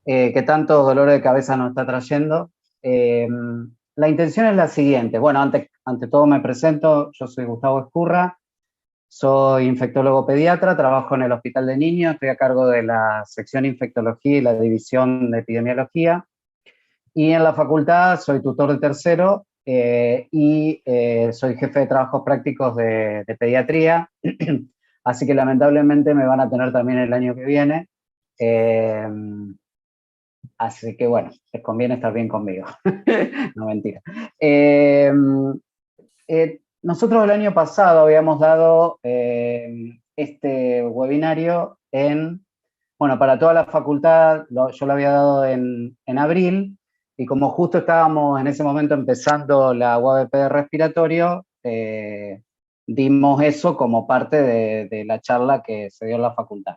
que tantos dolores de cabeza nos está trayendo. La intención es la siguiente. Bueno, ante todo me presento, yo soy Gustavo Escurra, soy infectólogo pediatra, trabajo en el Hospital de Niños, estoy a cargo de la sección infectología y la división de epidemiología. Y en la facultad soy tutor de tercero soy jefe de trabajos prácticos de pediatría. Así que lamentablemente me van a tener también el año que viene. Eh, Así que bueno, les conviene estar bien conmigo. No, mentira. Nosotros el año pasado habíamos dado este webinario bueno, para toda la facultad, yo lo había dado en abril, y como justo estábamos en ese momento empezando la UABP de respiratorio, dimos eso como parte de la charla que se dio en la facultad.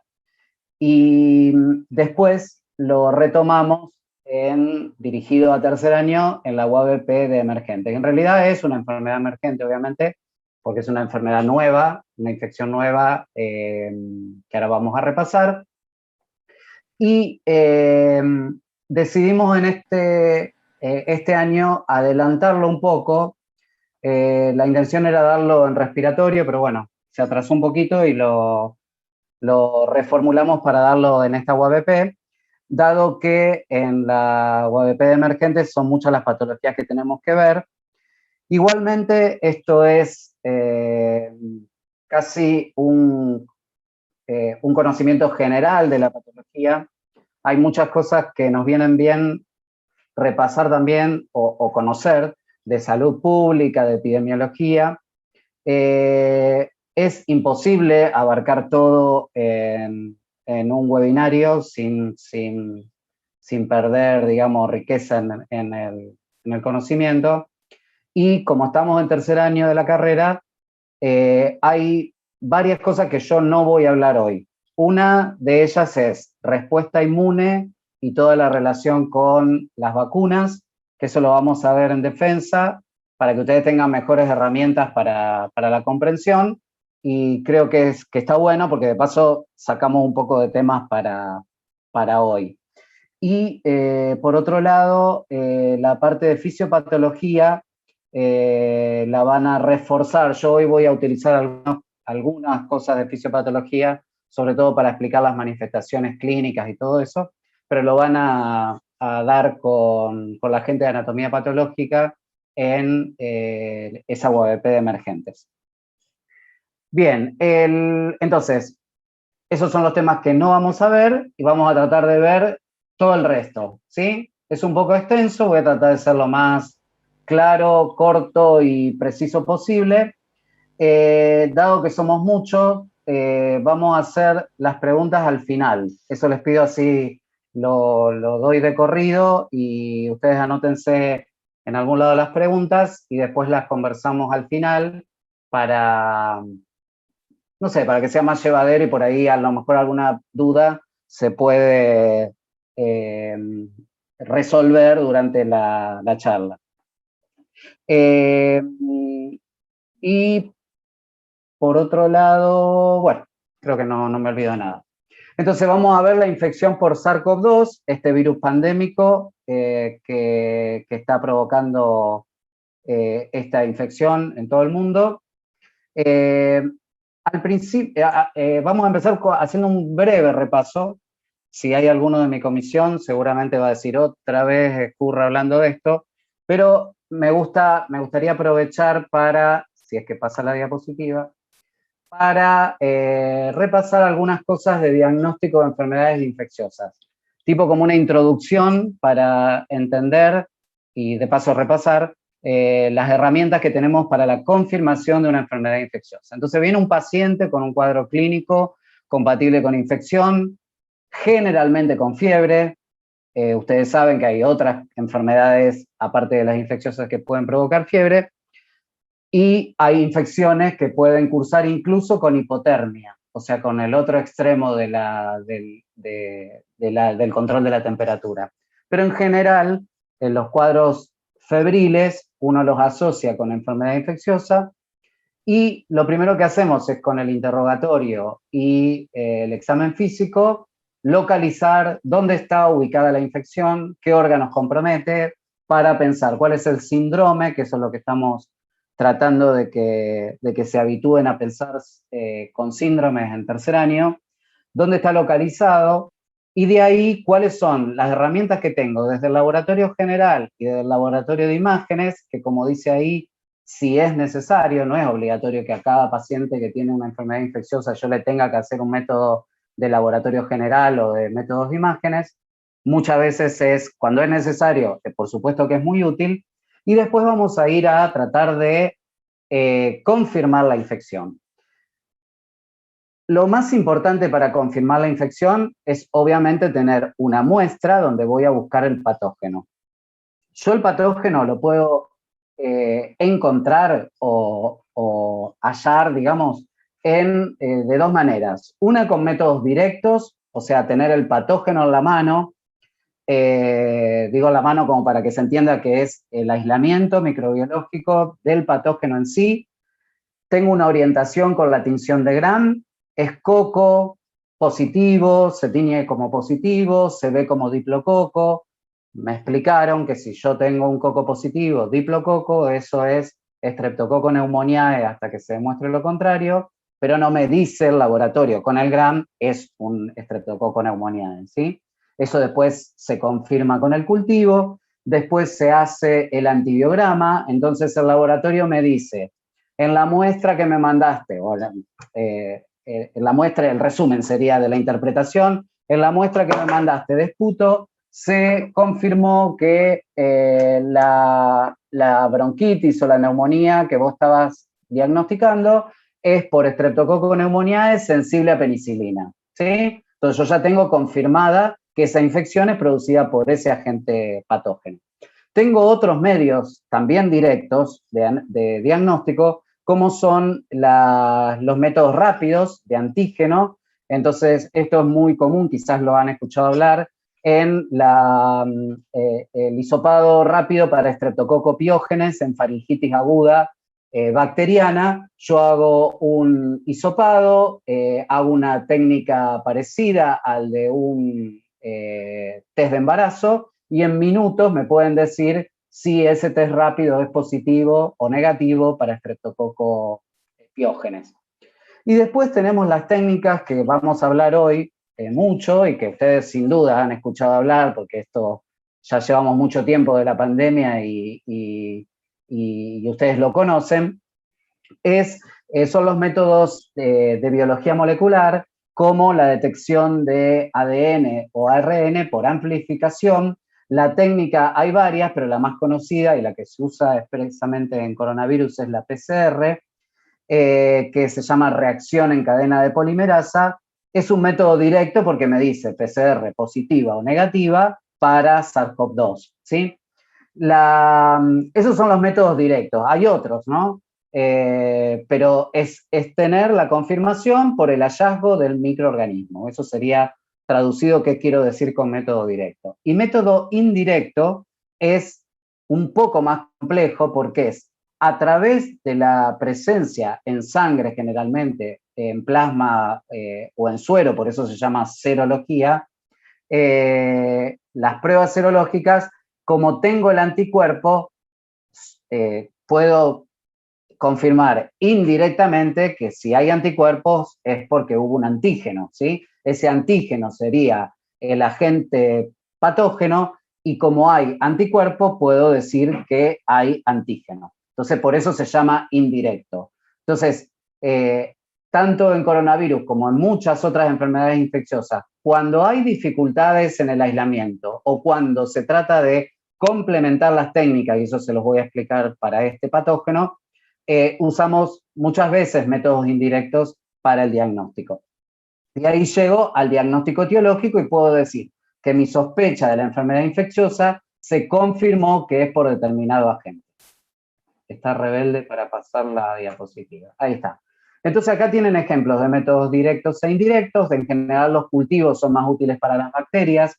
Y después lo retomamos dirigido a tercer año en la UABP de emergentes. En realidad es una enfermedad emergente, obviamente, porque es una enfermedad nueva, una infección nueva que ahora vamos a repasar. Y decidimos en este año adelantarlo un poco. La intención era darlo en respiratorio, pero bueno, se atrasó un poquito y lo reformulamos para darlo en esta UABP, dado que en la UABP de emergentes son muchas las patologías que tenemos que ver. Igualmente, esto es casi un conocimiento general de la patología. Hay muchas cosas que nos vienen bien repasar también o conocer de salud pública, de epidemiología. Es imposible abarcar todo en un webinario sin perder, digamos, riqueza en el conocimiento. Y como estamos en tercer año de la carrera, hay varias cosas que yo no voy a hablar hoy. Una de ellas es respuesta inmune y toda la relación con las vacunas, que eso lo vamos a ver en defensa, para que ustedes tengan mejores herramientas para la comprensión. Y creo que está bueno porque de paso sacamos un poco de temas para hoy. Y por otro lado, la parte de fisiopatología la van a reforzar. Yo hoy voy a utilizar algunas cosas de fisiopatología, sobre todo para explicar las manifestaciones clínicas y todo eso, pero lo van a dar con la gente de anatomía patológica en esa UABP de emergentes. Bien, entonces, esos son los temas que no vamos a ver y vamos a tratar de ver todo el resto, ¿sí? Es un poco extenso, voy a tratar de ser lo más claro, corto y preciso posible. Dado que somos muchos, vamos a hacer las preguntas al final. Eso les pido, así lo doy de corrido y ustedes anótense en algún lado las preguntas y después las conversamos al final para, no sé, para que sea más llevadero y por ahí a lo mejor alguna duda se puede eh, resolver durante la charla. Y por otro lado, bueno, creo que no me olvido de nada. Entonces vamos a ver la infección por SARS-CoV-2, este virus pandémico que está provocando esta infección en todo el mundo. Al principio, vamos a empezar haciendo un breve repaso. Si hay alguno de mi comisión, seguramente va a decir otra vez Escurra hablando de esto, pero me gustaría aprovechar para, si es que pasa la diapositiva, para repasar algunas cosas de diagnóstico de enfermedades infecciosas, tipo como una introducción para entender y de paso repasar las herramientas que tenemos para la confirmación de una enfermedad infecciosa. Entonces viene un paciente con un cuadro clínico compatible con infección, generalmente con fiebre. Ustedes saben que hay otras enfermedades, aparte de las infecciosas, que pueden provocar fiebre, y hay infecciones que pueden cursar incluso con hipotermia, o sea, con el otro extremo del control de la temperatura. Pero en general, en los cuadros febriles, uno los asocia con enfermedad infecciosa, y lo primero que hacemos es, con el interrogatorio y el examen físico, localizar dónde está ubicada la infección, qué órganos compromete, para pensar cuál es el síndrome, que eso es lo que estamos tratando de que se habitúen a pensar con síndromes en tercer año, dónde está localizado, y de ahí cuáles son las herramientas que tengo desde el laboratorio general y desde el laboratorio de imágenes, que como dice ahí, si es necesario, no es obligatorio que a cada paciente que tiene una enfermedad infecciosa yo le tenga que hacer un método de laboratorio general o de métodos de imágenes. Muchas veces es cuando es necesario, que por supuesto que es muy útil, y después vamos a ir a tratar de confirmar la infección. Lo más importante para confirmar la infección es obviamente tener una muestra donde voy a buscar el patógeno. Yo el patógeno lo puedo encontrar o hallar, digamos, de dos maneras. Una con métodos directos, o sea, tener el patógeno en la mano, digo la mano como para que se entienda que es el aislamiento microbiológico del patógeno en sí. Tengo una orientación con la tinción de Gram, es coco positivo, se tiñe como positivo, se ve como diplococo. Me explicaron que si yo tengo un coco positivo, diplococo, eso es Streptococcus pneumoniae hasta que se demuestre lo contrario, pero no me dice el laboratorio con el Gram es un Streptococcus pneumoniae, ¿sí? Eso después se confirma con el cultivo, después se hace el antibiograma, entonces el laboratorio me dice, en la muestra que me mandaste, o la muestra, el resumen sería de la interpretación, en la muestra que me mandaste de esputo, se confirmó que la bronquitis o la neumonía que vos estabas diagnosticando es por Streptococcus pneumoniae sensible a penicilina, ¿sí? Entonces yo ya tengo confirmada que esa infección es producida por ese agente patógeno. Tengo otros medios también directos de diagnóstico, como son los métodos rápidos de antígeno. Entonces, esto es muy común, quizás lo han escuchado hablar, en el hisopado rápido para Streptococcus pyogenes en faringitis aguda bacteriana. Yo hago un hisopado, hago una técnica parecida al de un test de embarazo, y en minutos me pueden decir si ese test rápido es positivo o negativo para Streptococcus pyogenes. Y después tenemos las técnicas que vamos a hablar hoy mucho y que ustedes sin duda han escuchado hablar, porque esto ya llevamos mucho tiempo de la pandemia y ustedes lo conocen, son los métodos de biología molecular, como la detección de ADN o ARN por amplificación. La técnica hay varias, pero la más conocida y la que se usa expresamente en coronavirus es la PCR, que se llama reacción en cadena de polimerasa. Es un método directo porque me dice PCR positiva o negativa para SARS-CoV-2, ¿sí? Esos son los métodos directos. Hay otros, ¿no? Pero es tener la confirmación por el hallazgo del microorganismo. Eso sería traducido qué quiero decir con método directo. Y método indirecto es un poco más complejo porque es a través de la presencia en sangre generalmente, en plasma o en suero, por eso se llama serología, las pruebas serológicas, como tengo el anticuerpo, puedo confirmar indirectamente que si hay anticuerpos es porque hubo un antígeno, ¿sí? Ese antígeno sería el agente patógeno y como hay anticuerpos puedo decir que hay antígeno. Entonces, por eso se llama indirecto. Entonces, tanto en coronavirus como en muchas otras enfermedades infecciosas, cuando hay dificultades en el aislamiento o cuando se trata de complementar las técnicas, y eso se los voy a explicar para este patógeno, usamos muchas veces métodos indirectos para el diagnóstico. Y ahí llego al diagnóstico etiológico y puedo decir que mi sospecha de la enfermedad infecciosa se confirmó que es por determinado agente. Está rebelde para pasar la diapositiva. Ahí está. Entonces acá tienen ejemplos de métodos directos e indirectos. En general los cultivos son más útiles para las bacterias.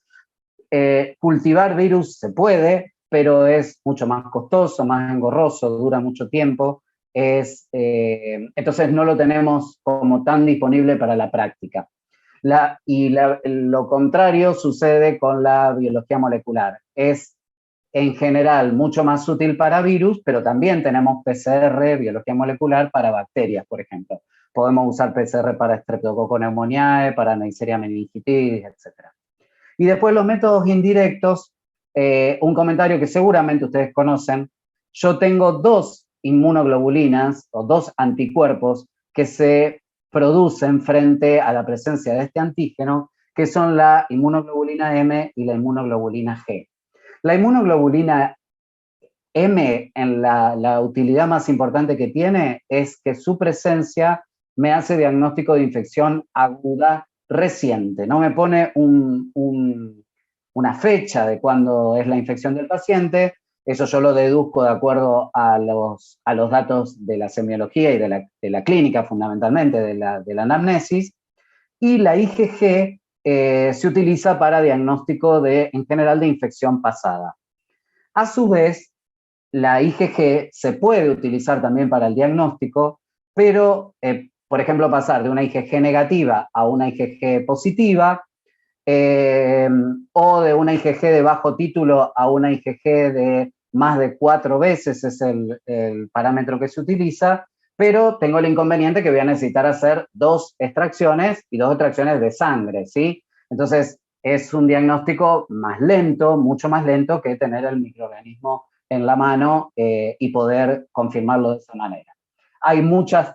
Cultivar virus se puede, pero es mucho más costoso, más engorroso, dura mucho tiempo. Entonces no lo tenemos como tan disponible para la práctica. Lo contrario sucede con la biología molecular. Es en general mucho más útil para virus, pero también tenemos PCR, biología molecular, para bacterias, por ejemplo. Podemos usar PCR para Streptococcus pneumoniae, para Neisseria meningitis, etc. Y después los métodos indirectos, un comentario que seguramente ustedes conocen. Yo tengo dos inmunoglobulinas o dos anticuerpos que se producen frente a la presencia de este antígeno, que son la inmunoglobulina M y la inmunoglobulina G. La inmunoglobulina M, en la utilidad más importante que tiene, es que su presencia me hace diagnóstico de infección aguda reciente. No me pone una fecha de cuándo es la infección del paciente. Eso yo lo deduzco de acuerdo a los datos de la semiología y de la clínica, fundamentalmente, de la anamnesis. Y la IgG se utiliza para diagnóstico en general de infección pasada. A su vez, la IgG se puede utilizar también para el diagnóstico, pero, por ejemplo, pasar de una IgG negativa a una IgG positiva, o de una IgG de bajo título a una IgG de más de 4 veces, es el parámetro que se utiliza, pero tengo el inconveniente que voy a necesitar hacer 2 extracciones y 2 extracciones de sangre, ¿sí? Entonces, es un diagnóstico más lento, mucho más lento que tener el microorganismo en la mano y poder confirmarlo de esa manera. Hay muchas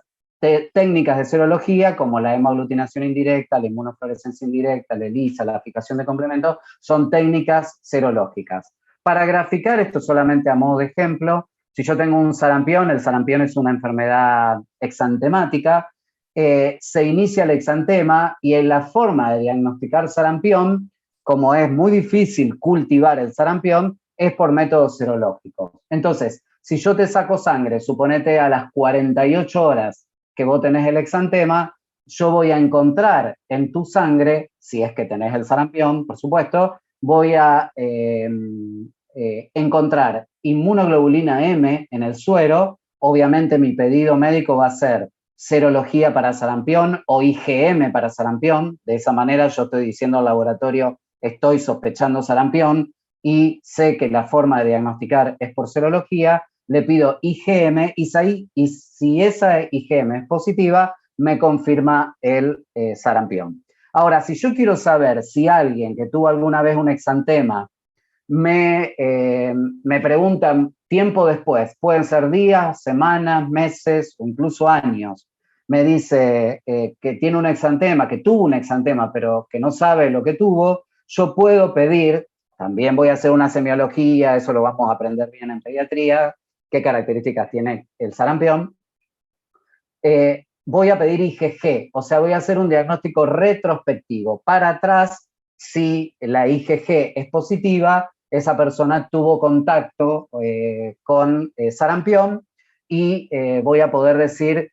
técnicas de serología, como la hemaglutinación indirecta, la inmunofluorescencia indirecta, la ELISA, la aplicación de complementos, son técnicas serológicas. Para graficar esto solamente a modo de ejemplo, si yo tengo un sarampión, el sarampión es una enfermedad exantemática, se inicia el exantema y en la forma de diagnosticar sarampión, como es muy difícil cultivar el sarampión, es por métodos serológicos. Entonces, si yo te saco sangre, suponete a las 48 horas que vos tenés el exantema, yo voy a encontrar en tu sangre, si es que tenés el sarampión, por supuesto, voy a encontrar inmunoglobulina M en el suero. Obviamente mi pedido médico va a ser serología para sarampión o IgM para sarampión. De esa manera yo estoy diciendo al laboratorio, estoy sospechando sarampión y sé que la forma de diagnosticar es por serología. Le pido IgM y si esa IgM es positiva, me confirma el sarampión. Ahora, si yo quiero saber si alguien que tuvo alguna vez un exantema me preguntan tiempo después, pueden ser días, semanas, meses o incluso años, me dice que tiene un exantema, que tuvo un exantema, pero que no sabe lo que tuvo, yo puedo pedir, también voy a hacer una semiología, eso lo vamos a aprender bien en pediatría, qué características tiene el sarampión, voy a pedir IgG, o sea, voy a hacer un diagnóstico retrospectivo. Para atrás, si la IgG es positiva, esa persona tuvo contacto con sarampión y voy a poder decir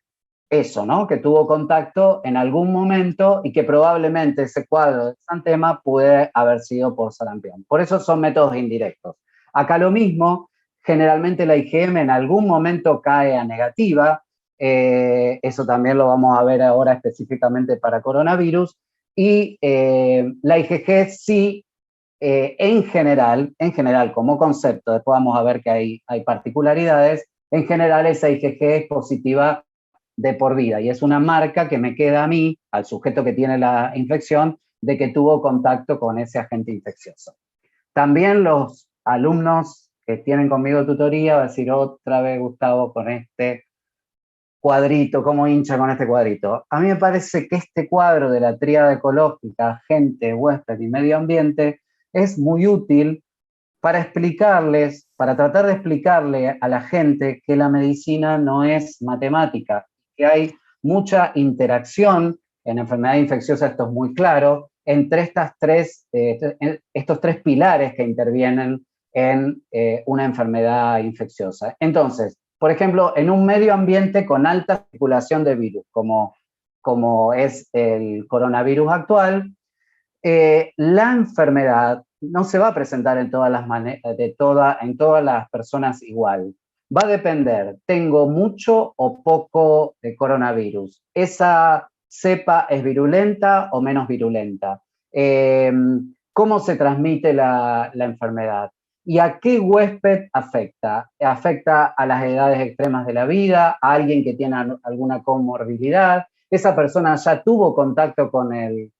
eso, ¿no? Que tuvo contacto en algún momento y que probablemente ese cuadro de exantema puede haber sido por sarampión. Por eso son métodos indirectos. Acá lo mismo, generalmente la IgM en algún momento cae a negativa, eso también lo vamos a ver ahora específicamente para coronavirus, y la IgG sí, en general, como concepto, después vamos a ver que hay particularidades, en general esa IgG es positiva de por vida y es una marca que me queda a mí, al sujeto que tiene la infección, de que tuvo contacto con ese agente infeccioso. También los alumnos que tienen conmigo tutoría van a decir otra vez, Gustavo, con este cuadrito, cómo hincha con este cuadrito. A mí me parece que este cuadro de la tríada ecológica, gente, huésped y medio ambiente, es muy útil para explicarles, para tratar de explicarle a la gente que la medicina no es matemática, que hay mucha interacción en enfermedad infecciosa, esto es muy claro, entre estos tres pilares que intervienen en una enfermedad infecciosa. Entonces, por ejemplo, en un medio ambiente con alta circulación de virus, como es el coronavirus actual, la enfermedad no se va a presentar en todas las personas igual. Va a depender, tengo mucho o poco de coronavirus. Esa cepa es virulenta o menos virulenta, cómo se transmite la enfermedad y a qué huésped afecta. Afecta a las edades extremas de la vida, a alguien que tiene alguna comorbilidad, esa persona ya tuvo contacto con el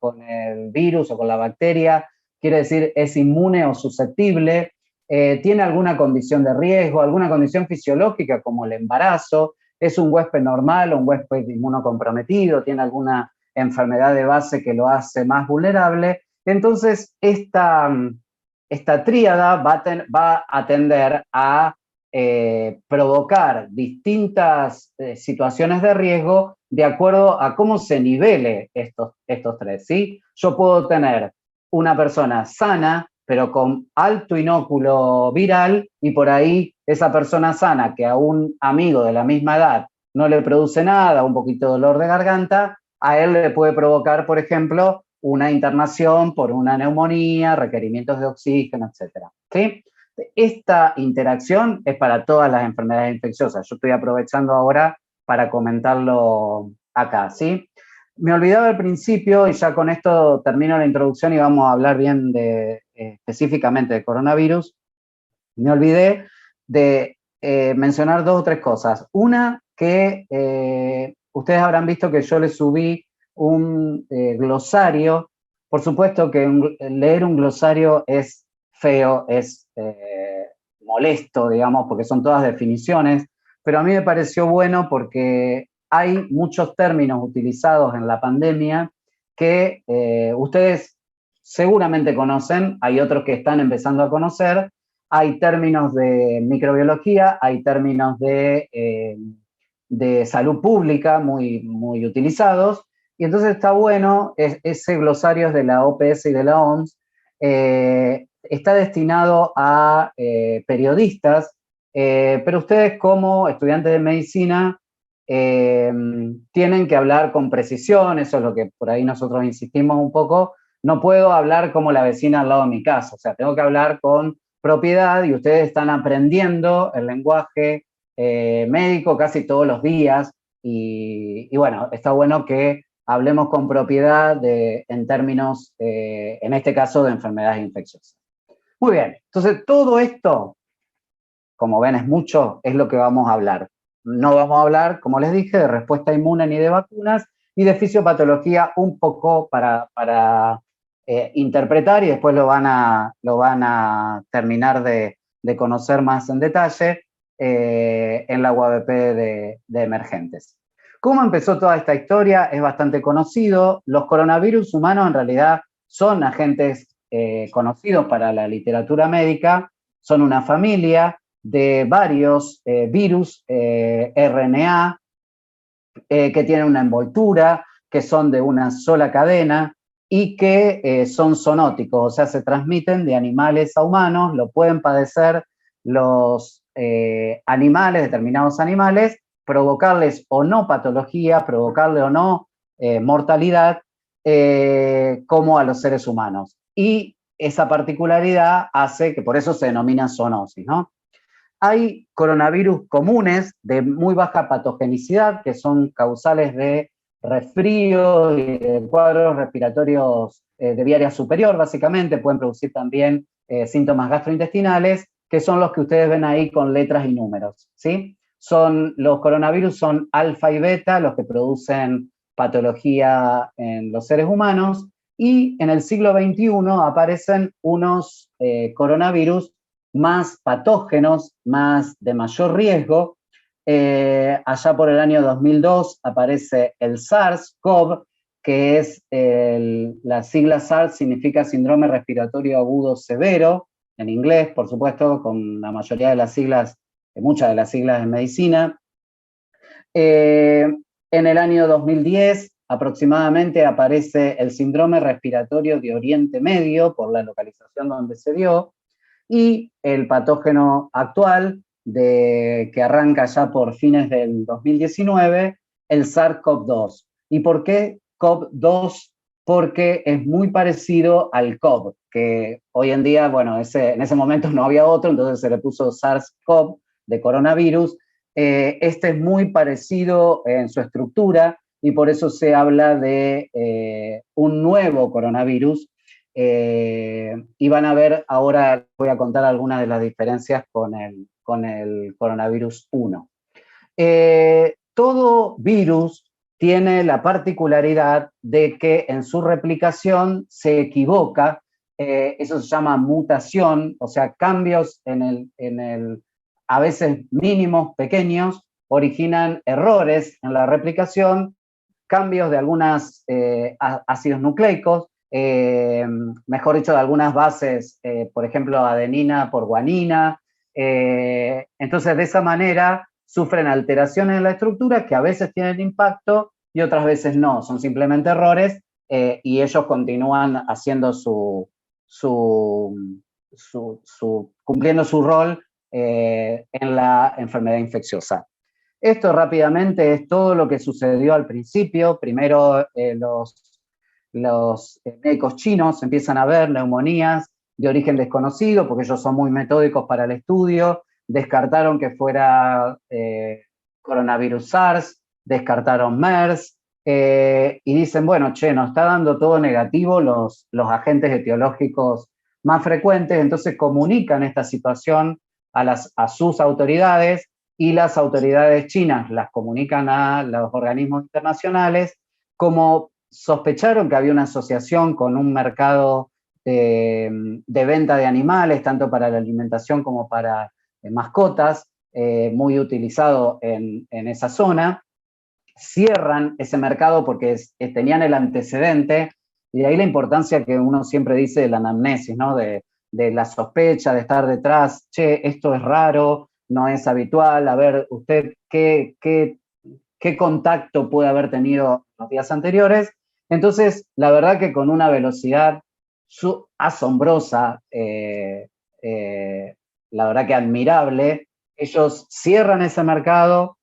virus o con la bacteria, quiere decir, es inmune o susceptible, tiene alguna condición de riesgo, alguna condición fisiológica como el embarazo, es un huésped normal o un huésped inmunocomprometido, tiene alguna enfermedad de base que lo hace más vulnerable. Entonces, esta tríada va a tender a provocar distintas situaciones de riesgo de acuerdo a cómo se nivele estos tres, ¿sí? Yo puedo tener una persona sana, pero con alto inóculo viral, y por ahí esa persona sana que a un amigo de la misma edad no le produce nada, un poquito de dolor de garganta, a él le puede provocar, por ejemplo, una internación por una neumonía, requerimientos de oxígeno, etcétera, ¿sí? Esta interacción es para todas las enfermedades infecciosas. Yo estoy aprovechando ahora para comentarlo acá, ¿sí? Me olvidaba al principio, y ya con esto termino la introducción y vamos a hablar bien específicamente de coronavirus. Me olvidé de mencionar dos o tres cosas. Una, que ustedes habrán visto que yo les subí un glosario. Por supuesto que leer un glosario es feo, es molesto, digamos, porque son todas definiciones, pero a mí me pareció bueno porque hay muchos términos utilizados en la pandemia que ustedes seguramente conocen, hay otros que están empezando a conocer, hay términos de microbiología, hay términos de salud pública muy, muy utilizados, y entonces está bueno, ese glosario es de la OPS y de la OMS, está destinado a periodistas, pero ustedes como estudiantes de medicina tienen que hablar con precisión, eso es lo que por ahí nosotros insistimos un poco. No puedo hablar como la vecina al lado de mi casa, o sea, tengo que hablar con propiedad y ustedes están aprendiendo el lenguaje médico casi todos los días y bueno, está bueno que hablemos con propiedad en términos, en este caso, de enfermedades infecciosas. Muy bien, entonces todo esto, como ven es mucho, es lo que vamos a hablar. No vamos a hablar, como les dije, de respuesta inmune ni de vacunas, y de fisiopatología un poco para interpretar, y después lo van a terminar de conocer más en detalle en la UABP de emergentes. ¿Cómo empezó toda esta historia? Es bastante conocido. Los coronavirus humanos en realidad son agentes conocidos para la literatura médica, son una familia de varios virus RNA que tienen una envoltura, que son de una sola cadena y que son zoonóticos, o sea, se transmiten de animales a humanos, lo pueden padecer los animales, determinados animales, provocarles o no patología, provocarle o no mortalidad, como a los seres humanos. Y esa particularidad hace que por eso se denomina zoonosis, ¿no? Hay coronavirus comunes de muy baja patogenicidad, que son causales de resfrío y de cuadros respiratorios de vía aérea superior, básicamente. Pueden producir también síntomas gastrointestinales, que son los que ustedes ven ahí con letras y números, ¿sí? Los coronavirus son alfa y beta, los que producen patología en los seres humanos, y en el siglo XXI aparecen unos coronavirus más patógenos, más de mayor riesgo. Allá por el año 2002 aparece el SARS-CoV, que es la sigla SARS significa síndrome respiratorio agudo severo, en inglés, por supuesto, con la mayoría de las siglas, muchas de las siglas en medicina. En el año 2010 aproximadamente aparece el síndrome respiratorio de Oriente Medio, por la localización donde se dio, y el patógeno actual, que arranca ya por fines del 2019, el SARS-CoV-2. ¿Y por qué CoV-2? Porque es muy parecido al COVID, que hoy en día, bueno, en ese momento no había otro, entonces se le puso SARS-CoV de coronavirus. Este es muy parecido en su estructura, y por eso se habla de un nuevo coronavirus. Y van a ver, ahora voy a contar algunas de las diferencias con el coronavirus 1. Todo virus tiene la particularidad de que en su replicación se equivoca, eso se llama mutación, o sea, cambios a veces mínimos, pequeños, originan errores en la replicación, cambios de algunos ácidos nucleicos, mejor dicho, de algunas bases, por ejemplo, adenina por guanina. Entonces, de esa manera, sufren alteraciones en la estructura que a veces tienen impacto y otras veces no, son simplemente errores, y ellos continúan haciendo cumpliendo su rol en la enfermedad infecciosa. Esto rápidamente es todo lo que sucedió al principio. Primero los médicos chinos empiezan a ver neumonías de origen desconocido, porque ellos son muy metódicos para el estudio, descartaron que fuera coronavirus SARS, descartaron MERS, y dicen, bueno, che, nos está dando todo negativo los agentes etiológicos más frecuentes, entonces comunican esta situación a sus autoridades, y las autoridades chinas las comunican a los organismos internacionales. Como sospecharon que había una asociación con un mercado de venta de animales, tanto para la alimentación como para mascotas, muy utilizado en esa zona, cierran ese mercado porque tenían el antecedente, y de ahí la importancia que uno siempre dice de la anamnesis, ¿no? De la sospecha, de estar detrás, che, esto es raro, no es habitual, a ver, usted qué contacto puede haber tenido los días anteriores. Entonces, la verdad que con una velocidad asombrosa, la verdad que admirable, ellos cierran ese mercado,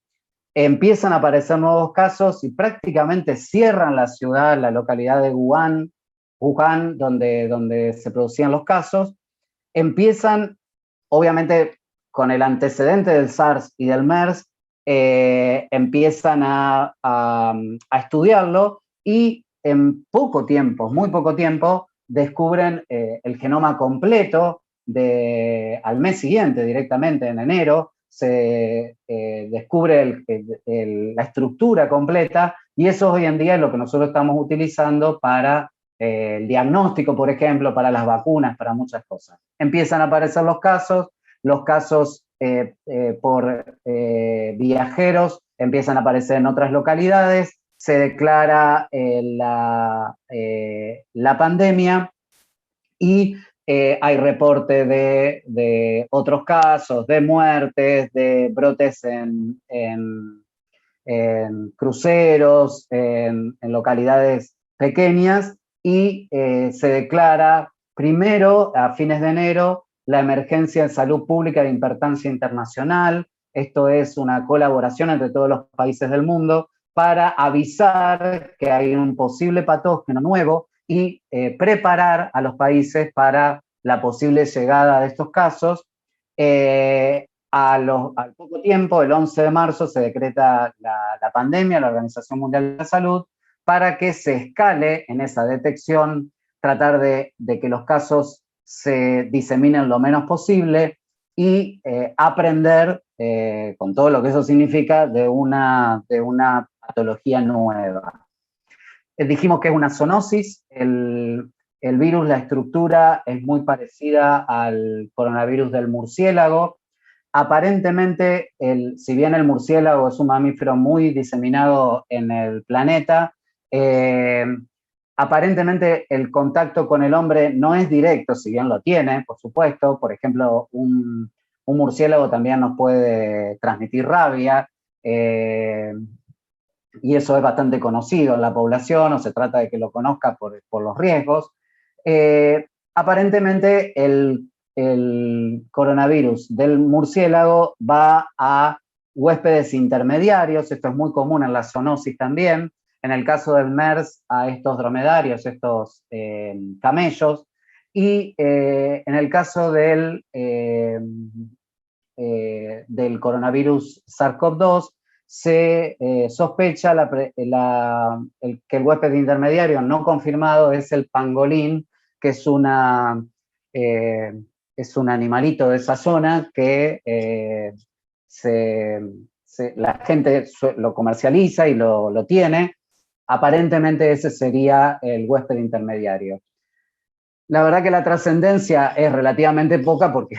empiezan a aparecer nuevos casos y prácticamente cierran la ciudad, la localidad de Wuhan, donde se producían los casos. Empiezan, obviamente, con el antecedente del SARS y del MERS, empiezan a estudiarlo, y en poco tiempo, muy poco tiempo, descubren el genoma completo al mes siguiente, directamente en enero, se descubre la estructura completa, y eso hoy en día es lo que nosotros estamos utilizando para el diagnóstico, por ejemplo, para las vacunas, para muchas cosas. Empiezan a aparecer los casos por viajeros empiezan a aparecer en otras localidades, se declara la pandemia, y hay reporte de otros casos, de muertes, de brotes en cruceros, en localidades pequeñas, y se declara primero, a fines de enero, la emergencia de salud pública de importancia internacional. Esto es una colaboración entre todos los países del mundo para avisar que hay un posible patógeno nuevo y preparar a los países para la posible llegada de estos casos. Al poco tiempo, el 11 de marzo, se decreta la pandemia, la Organización Mundial de la Salud, para que se escale en esa detección, tratar de que los casos se diseminen lo menos posible, y aprender, con todo lo que eso significa, de una patología nueva. Dijimos que es una zoonosis. El virus, la estructura es muy parecida al coronavirus del murciélago. Aparentemente, si bien el murciélago es un mamífero muy diseminado en el planeta, aparentemente el contacto con el hombre no es directo, si bien lo tiene, por supuesto. Por ejemplo, un murciélago también nos puede transmitir rabia, y eso es bastante conocido en la población, o se trata de que lo conozca por los riesgos. Aparentemente el coronavirus del murciélago va a huéspedes intermediarios, esto es muy común en la zoonosis también. En el caso del MERS, a estos dromedarios, estos camellos, y en el caso del coronavirus SARS-CoV-2, se sospecha que el huésped intermediario no confirmado es el pangolín, que es es un animalito de esa zona que la gente lo comercializa y lo tiene. Aparentemente ese sería el huésped intermediario. La verdad que la trascendencia es relativamente poca porque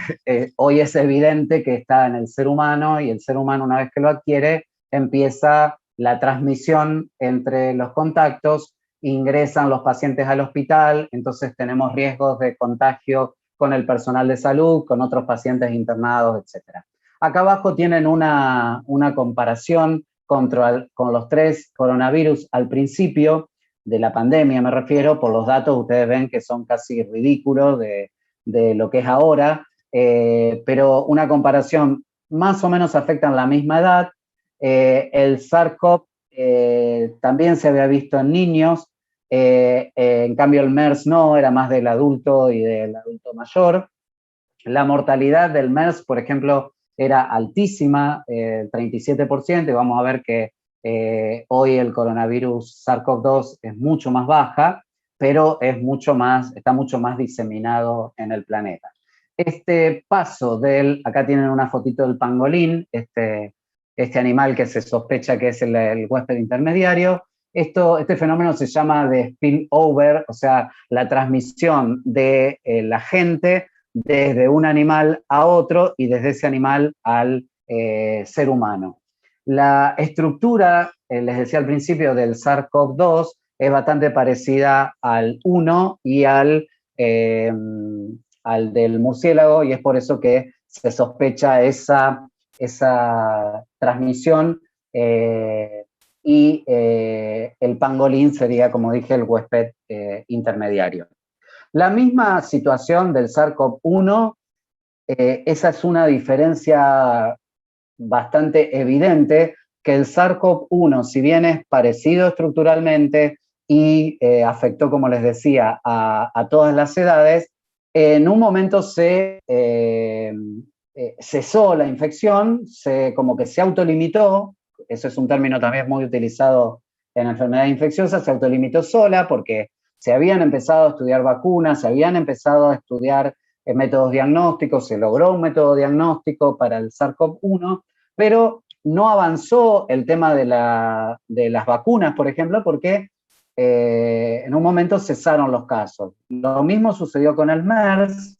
hoy es evidente que está en el ser humano y el ser humano, una vez que lo adquiere, empieza la transmisión entre los contactos, ingresan los pacientes al hospital, entonces tenemos riesgos de contagio con el personal de salud, con otros pacientes internados, etc. Acá abajo tienen una comparación con los 3 coronavirus al principio de la pandemia, me refiero, por los datos ustedes ven que son casi ridículos de lo que es ahora, pero una comparación más o menos afectan la misma edad. El SARS-CoV también se había visto en niños, en cambio el MERS no, era más del adulto y del adulto mayor. La mortalidad del MERS, por ejemplo, era altísima, el 37%, y vamos a ver que hoy el coronavirus SARS-CoV-2 es mucho más baja, pero está mucho más diseminado en el planeta. Este paso acá tienen una fotito del pangolín, este animal que se sospecha que es el huésped intermediario. Este fenómeno se llama de spillover, o sea, la transmisión de la gente desde un animal a otro y desde ese animal al ser humano. La estructura, les decía al principio, del SARS-CoV-2 es bastante parecida al 1 y al del murciélago, y es por eso que se sospecha esa transmisión, y el pangolín sería, como dije, el huésped intermediario. La misma situación del SARS-CoV-1, esa es una diferencia bastante evidente, que el SARS-CoV-1, si bien es parecido estructuralmente y afectó, como les decía, a todas las edades, en un momento cesó la infección, como que se autolimitó, eso es un término también muy utilizado en enfermedades infecciosas, se autolimitó sola porque se habían empezado a estudiar vacunas, se habían empezado a estudiar métodos diagnósticos, se logró un método diagnóstico para el SARS-CoV-1, pero no avanzó el tema de las vacunas, por ejemplo, porque en un momento cesaron los casos. Lo mismo sucedió con el MERS.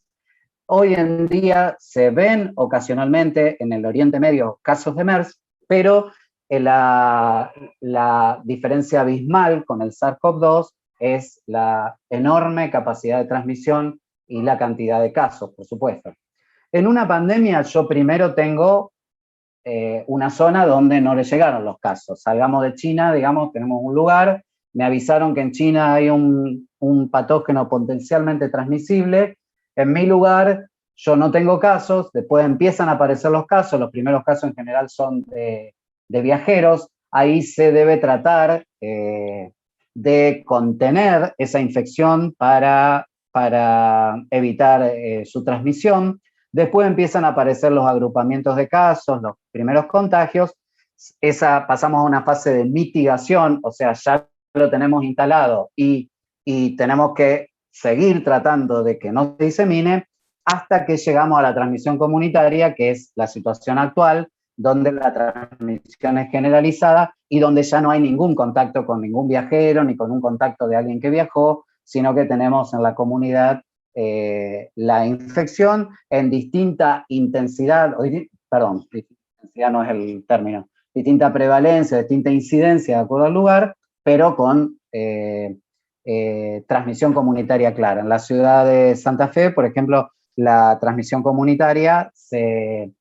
Hoy en día se ven ocasionalmente en el Oriente Medio casos de MERS, pero la diferencia abismal con el SARS-CoV-2 es la enorme capacidad de transmisión y la cantidad de casos, por supuesto. En una pandemia yo primero tengo una zona donde no le llegaron los casos. Salgamos de China, digamos, tenemos un lugar, me avisaron que en China hay un patógeno potencialmente transmisible, en mi lugar yo no tengo casos, después empiezan a aparecer los casos, los primeros casos en general son de viajeros, ahí se debe tratar de contener esa infección para evitar su transmisión. Después empiezan a aparecer los agrupamientos de casos, los primeros contagios. Pasamos a una fase de mitigación, o sea, ya lo tenemos instalado y tenemos que seguir tratando de que no se disemine hasta que llegamos a la transmisión comunitaria, que es la situación actual, donde la transmisión es generalizada y donde ya no hay ningún contacto con ningún viajero ni con un contacto de alguien que viajó, sino que tenemos en la comunidad la infección en distinta intensidad, perdón, intensidad no es el término, distinta prevalencia, distinta incidencia de acuerdo al lugar, pero con transmisión comunitaria clara. En la ciudad de Santa Fe, por ejemplo, la transmisión comunitaria se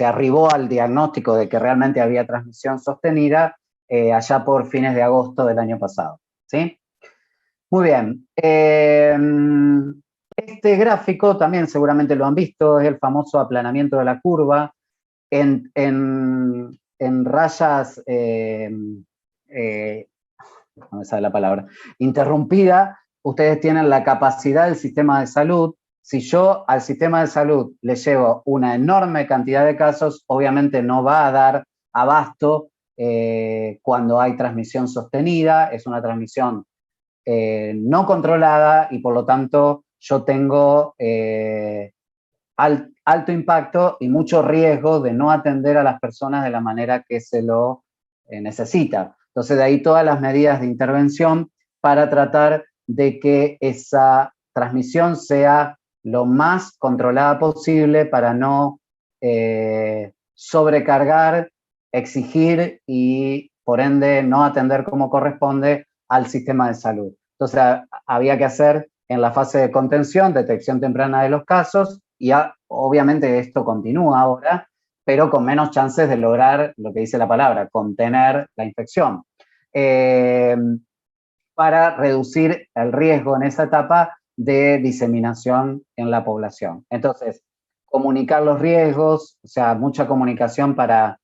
arribó al diagnóstico de que realmente había transmisión sostenida allá por fines de agosto del año pasado, ¿sí? Muy bien. Este gráfico también seguramente lo han visto, es el famoso aplanamiento de la curva. En rayas, no me sale la palabra, interrumpida, ustedes tienen la capacidad del sistema de salud, Si yo al sistema de salud le llevo una enorme cantidad de casos, obviamente no va a dar abasto cuando hay transmisión sostenida, es una transmisión no controlada y por lo tanto yo tengo alto impacto y mucho riesgo de no atender a las personas de la manera que se lo necesita. Entonces, de ahí todas las medidas de intervención para tratar de que esa transmisión sea lo más controlada posible para no sobrecargar, exigir y, por ende, no atender como corresponde al sistema de salud. Entonces, había que hacer en la fase de contención, detección temprana de los casos, y obviamente esto continúa ahora, pero con menos chances de lograr lo que dice la palabra, contener la infección. Para reducir el riesgo en esa etapa de diseminación en la población. Entonces, comunicar los riesgos, o sea, mucha comunicación para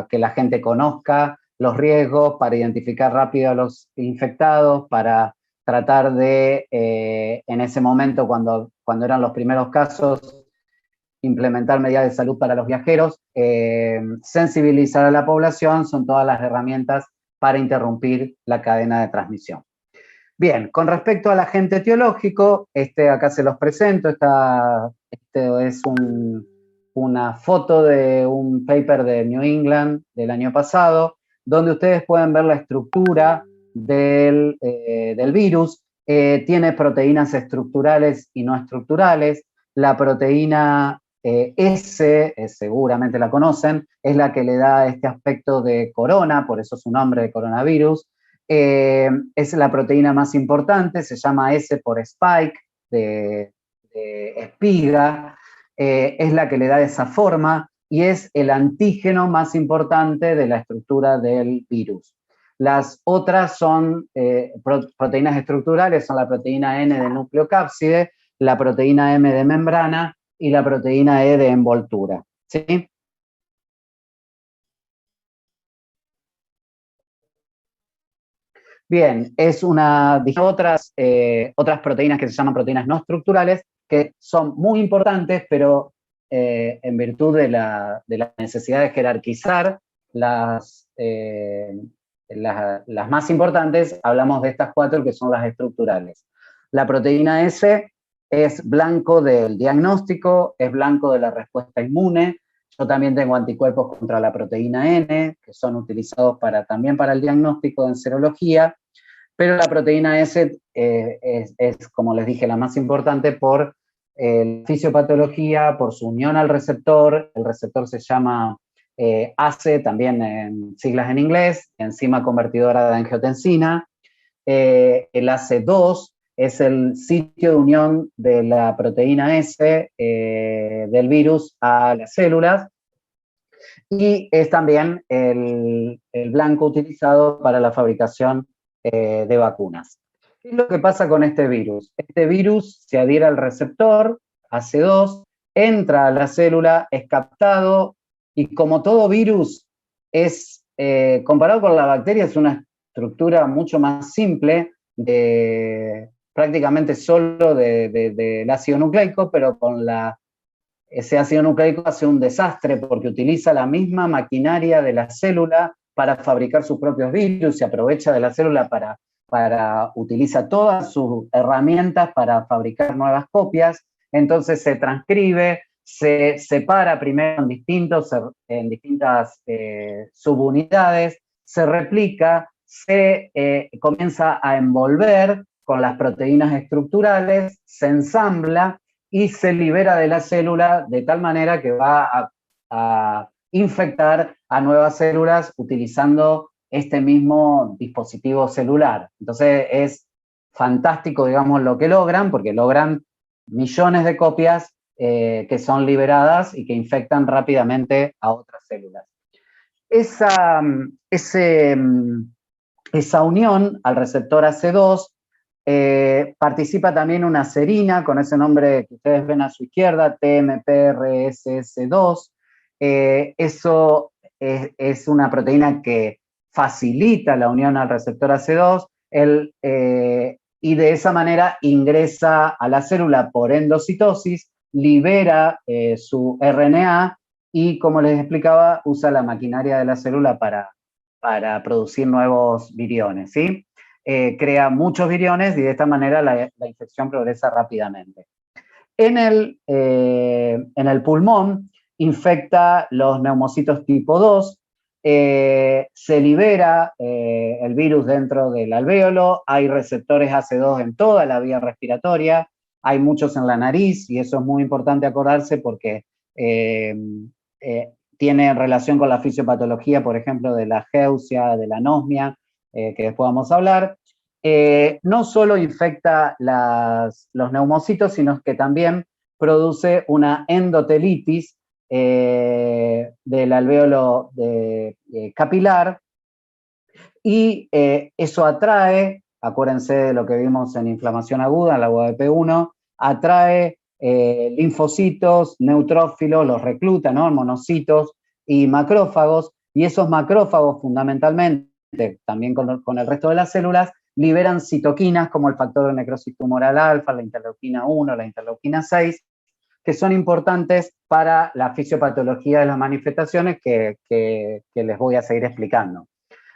que la gente conozca los riesgos, para identificar rápido a los infectados, para tratar de, en ese momento, cuando eran los primeros casos, implementar medidas de salud para los viajeros, sensibilizar a la población, son todas las herramientas para interrumpir la cadena de transmisión. Bien, con respecto al agente etiológico, acá se los presento, este es una foto de un paper de New England del año pasado, donde ustedes pueden ver la estructura del virus. Tiene proteínas estructurales y no estructurales. La proteína S, seguramente la conocen, es la que le da este aspecto de corona, por eso su nombre de coronavirus. Es la proteína más importante, se llama S por spike, de espiga, es la que le da esa forma y es el antígeno más importante de la estructura del virus. Las otras son proteínas estructurales, son la proteína N de nucleocápside, la proteína M de membrana y la proteína E de envoltura, ¿sí? Bien, es otras proteínas que se llaman proteínas no estructurales, que son muy importantes, pero en virtud de la necesidad de jerarquizar las más importantes, hablamos de estas 4 que son las estructurales. La proteína S es blanco del diagnóstico, es blanco de la respuesta inmune. Yo también tengo anticuerpos contra la proteína N, que son utilizados también para el diagnóstico en serología, pero la proteína S es, como les dije, la más importante por fisiopatología, por su unión al receptor. El receptor se llama ACE, también en siglas en inglés, enzima convertidora de angiotensina. El ACE2 es el sitio de unión de la proteína S del virus a las células, y es también el blanco utilizado para la fabricación de vacunas. ¿Qué es lo que pasa con este virus? Este virus se adhiere al receptor AC2, entra a la célula, es captado, y como todo virus, comparado con la bacteria, es una estructura mucho más simple, prácticamente solo del ácido nucleico, pero con ese ácido nucleico hace un desastre porque utiliza la misma maquinaria de la célula para fabricar sus propios virus, se aprovecha de la célula utiliza todas sus herramientas para fabricar nuevas copias, entonces se transcribe, se separa primero en distintas subunidades, se replica, se comienza a envolver con las proteínas estructurales, se ensambla y se libera de la célula de tal manera que va a infectar a nuevas células utilizando este mismo dispositivo celular. Entonces es fantástico, digamos, lo que logran, porque logran millones de copias que son liberadas y que infectan rápidamente a otras células. Esa unión al receptor AC2 participa también una serina con ese nombre que ustedes ven a su izquierda, TMPRSS2. Eso es una proteína que facilita la unión al receptor AC2. y de esa manera ingresa a la célula por endocitosis, libera su RNA y, como les explicaba, usa la maquinaria de la célula para producir nuevos viriones, ¿sí? Crea muchos viriones y de esta manera la infección progresa rápidamente. En el pulmón infecta los neumocitos tipo 2, se libera el virus dentro del alvéolo, hay receptores AC2 en toda la vía respiratoria, hay muchos en la nariz y eso es muy importante acordarse porque tiene relación con la fisiopatología, por ejemplo, de la geusia, de la anosmia, que después vamos a hablar. No solo infecta los neumocitos, sino que también produce una endotelitis del alvéolo capilar y eso atrae, acuérdense de lo que vimos en inflamación aguda, en la UAP1, atrae linfocitos, neutrófilos, los recluta, ¿no? Monocitos y macrófagos, y esos macrófagos fundamentalmente, también con el resto de las células, liberan citoquinas como el factor de necrosis tumoral alfa, la interleuquina 1, la interleuquina 6, que son importantes para la fisiopatología de las manifestaciones que les voy a seguir explicando.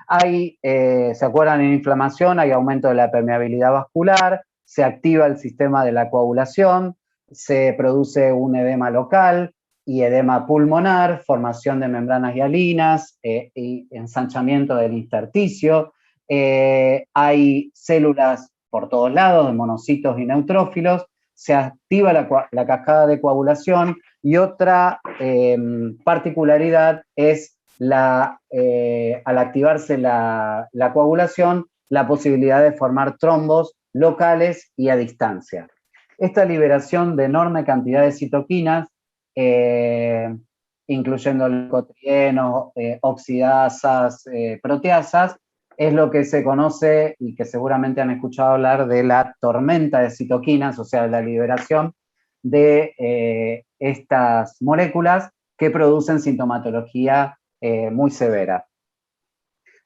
Hay, ¿se acuerdan? En inflamación hay aumento de la permeabilidad vascular, se activa el sistema de la coagulación, se produce un edema local y edema pulmonar, formación de membranas hialinas y ensanchamiento del intersticio. Hay células por todos lados, de monocitos y neutrófilos, se activa la cascada de coagulación y otra particularidad es al activarse la coagulación, la posibilidad de formar trombos locales y a distancia. Esta liberación de enorme cantidad de citoquinas, incluyendo leucotrienos, oxidasas, proteasas, es lo que se conoce y que seguramente han escuchado hablar de la tormenta de citoquinas, o sea, la liberación de estas moléculas que producen sintomatología muy severa.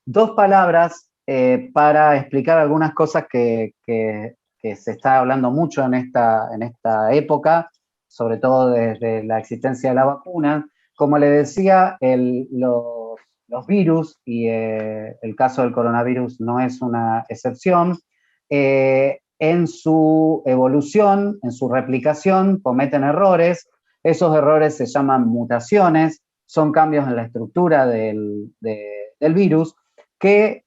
Dos palabras para explicar algunas cosas que se está hablando mucho en esta época, sobre todo desde la existencia de la vacuna. Como le decía, los virus, y el caso del coronavirus no es una excepción, en su evolución, en su replicación, cometen errores. Esos errores se llaman mutaciones, son cambios en la estructura del virus que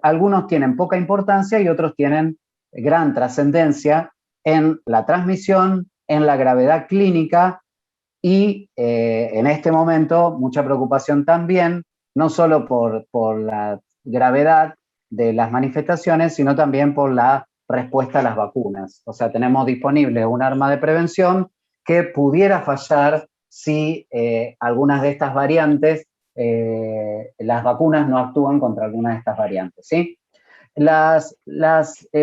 algunos tienen poca importancia y otros tienen gran trascendencia en la transmisión, en la gravedad clínica y en este momento mucha preocupación también, no solo por la gravedad de las manifestaciones, sino también por la respuesta a las vacunas. O sea, tenemos disponible un arma de prevención que pudiera fallar si algunas de estas variantes, las vacunas no actúan contra algunas de estas variantes, ¿sí? Las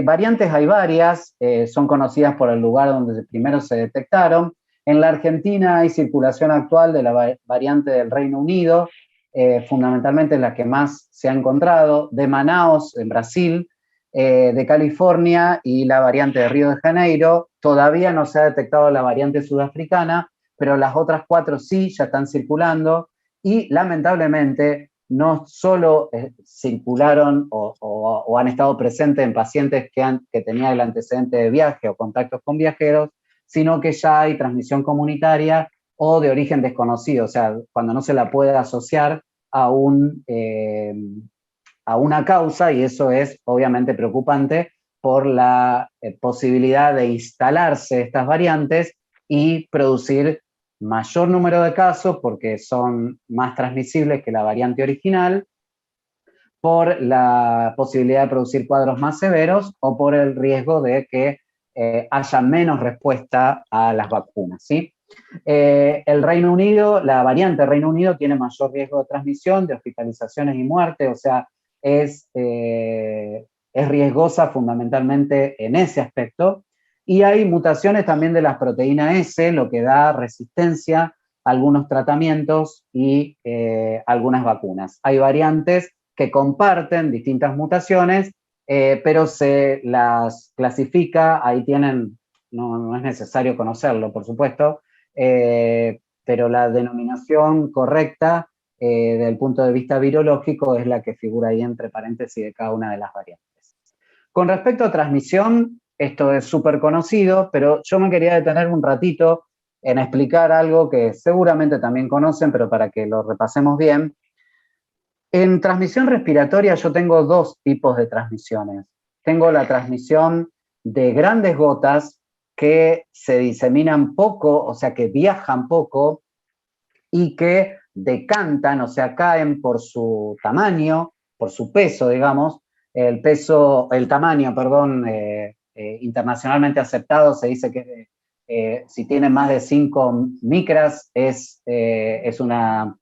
variantes hay varias, son conocidas por el lugar donde primero se detectaron. En la Argentina hay circulación actual de la variante del Reino Unido, fundamentalmente la que más se ha encontrado, de Manaus, en Brasil, de California y la variante de Río de Janeiro. Todavía no se ha detectado la variante sudafricana, pero las otras 4 sí ya están circulando y lamentablemente no solo circularon o han estado presentes en pacientes que tenían el antecedente de viaje o contactos con viajeros, sino que ya hay transmisión comunitaria o de origen desconocido, o sea, cuando no se la puede asociar a una causa, y eso es obviamente preocupante por la posibilidad de instalarse estas variantes y producir mayor número de casos porque son más transmisibles que la variante original, por la posibilidad de producir cuadros más severos o por el riesgo de que haya menos respuesta a las vacunas, ¿sí? El Reino Unido, la variante Reino Unido tiene mayor riesgo de transmisión, de hospitalizaciones y muerte, o sea, es riesgosa fundamentalmente en ese aspecto. Y hay mutaciones también de las proteínas S, lo que da resistencia a algunos tratamientos y algunas vacunas. Hay variantes que comparten distintas mutaciones pero se las clasifica, ahí tienen, no es necesario conocerlo, por supuesto, pero la denominación correcta desde el punto de vista virológico es la que figura ahí entre paréntesis de cada una de las variantes. Con respecto a transmisión, esto es súper conocido, pero yo me quería detener un ratito en explicar algo que seguramente también conocen, pero para que lo repasemos bien. En transmisión respiratoria yo tengo dos tipos de transmisiones. Tengo la transmisión de grandes gotas que se diseminan poco, o sea, que viajan poco y que decantan, o sea, caen por su tamaño, por su peso, digamos. El tamaño, perdón, internacionalmente aceptado se dice que si tiene más de 5 micras es una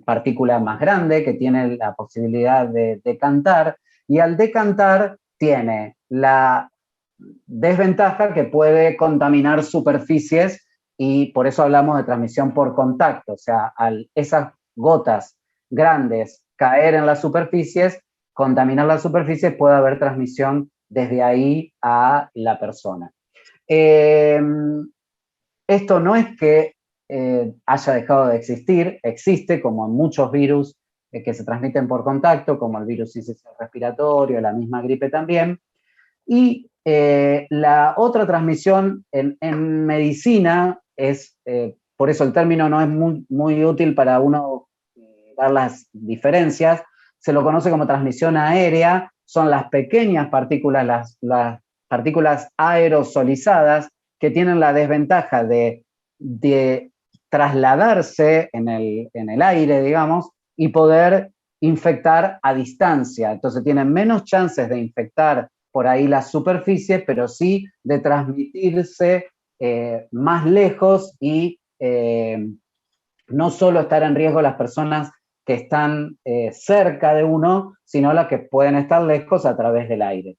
partícula más grande que tiene la posibilidad de decantar, y al decantar tiene la desventaja que puede contaminar superficies, y por eso hablamos de transmisión por contacto. O sea, al esas gotas grandes caer en las superficies, contaminar las superficies, puede haber transmisión desde ahí a la persona. Esto no es que haya dejado de existir, existe como en muchos virus que se transmiten por contacto, como el virus sincicial respiratorio, la misma gripe también. Y la otra transmisión en medicina es, por eso el término no es muy útil para uno dar las diferencias, se lo conoce como transmisión aérea, son las pequeñas partículas, las partículas aerosolizadas, que tienen la desventaja de trasladarse en el aire, digamos, y poder infectar a distancia. Entonces tienen menos chances de infectar por ahí la superficie, pero sí de transmitirse más lejos y no solo estar en riesgo las personas que están cerca de uno, sino las que pueden estar lejos a través del aire.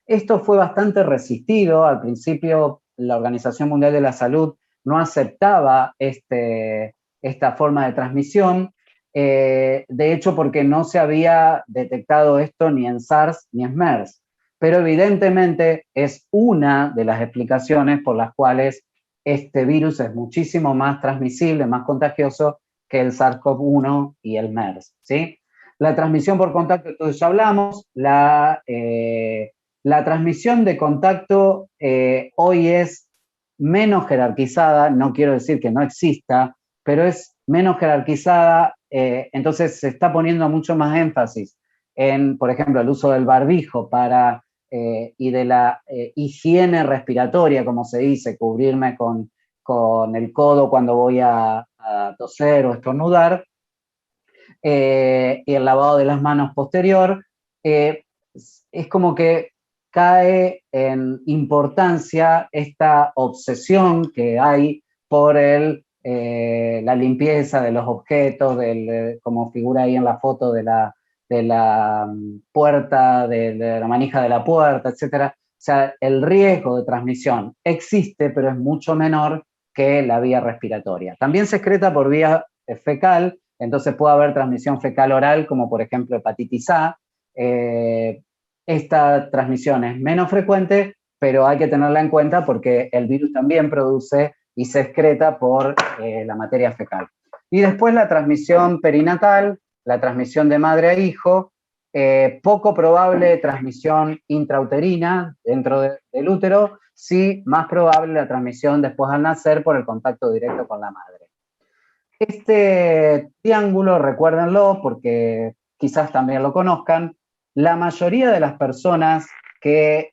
Esto fue bastante resistido. Al principio, la Organización Mundial de la Salud no aceptaba esta forma de transmisión, de hecho, porque no se había detectado esto ni en SARS ni en MERS. Pero evidentemente es una de las explicaciones por las cuales este virus es muchísimo más transmisible, más contagioso que el SARS-CoV-1 y el MERS, ¿sí? La transmisión por contacto, entonces ya hablamos, la transmisión de contacto hoy es menos jerarquizada, no quiero decir que no exista, pero es menos jerarquizada, entonces se está poniendo mucho más énfasis en, por ejemplo, el uso del barbijo y de la higiene respiratoria, como se dice, cubrirme con el codo cuando voy a toser o estornudar, y el lavado de las manos posterior. Es como que cae en importancia esta obsesión que hay por la limpieza de los objetos, como figura ahí en la foto de la puerta, de la manija de la puerta, etcétera. O sea, el riesgo de transmisión existe, pero es mucho menor que la vía respiratoria. También se excreta por vía fecal, entonces puede haber transmisión fecal oral, como por ejemplo hepatitis A. Esta transmisión es menos frecuente, pero hay que tenerla en cuenta porque el virus también produce y se excreta por la materia fecal. Y después la transmisión perinatal, la transmisión de madre a hijo, poco probable transmisión intrauterina dentro del útero, sí más probable la transmisión después al nacer por el contacto directo con la madre. Este triángulo, recuérdenlo porque quizás también lo conozcan, la mayoría de las personas que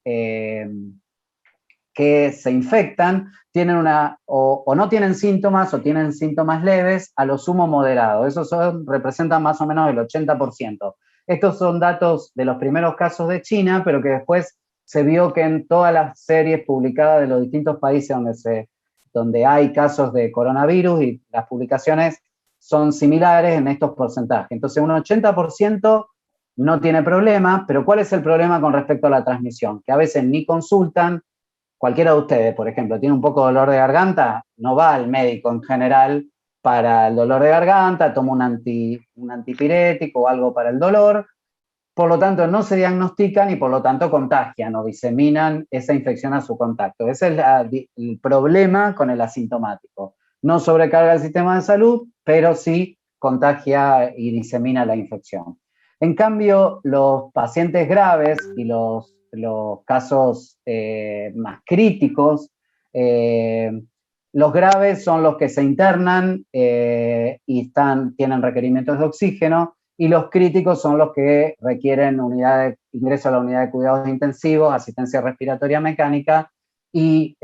se infectan tienen o no tienen síntomas o tienen síntomas leves, a lo sumo moderado. Eso representan más o menos el 80%. Estos son datos de los primeros casos de China, pero que después se vio que en todas las series publicadas de los distintos países donde hay casos de coronavirus, y las publicaciones son similares en estos porcentajes. Entonces, un 80% no tiene problema, pero ¿cuál es el problema con respecto a la transmisión? Que a veces ni consultan. Cualquiera de ustedes, por ejemplo, tiene un poco de dolor de garganta, no va al médico en general para el dolor de garganta, toma un antipirético o algo para el dolor, por lo tanto no se diagnostican y por lo tanto contagian o diseminan esa infección a su contacto. Ese es el problema con el asintomático. No sobrecarga el sistema de salud, pero sí contagia y disemina la infección. En cambio, los pacientes graves y los casos más críticos, los graves son los que se internan y tienen requerimientos de oxígeno, y los críticos son los que requieren ingreso a la unidad de cuidados intensivos, asistencia respiratoria mecánica, y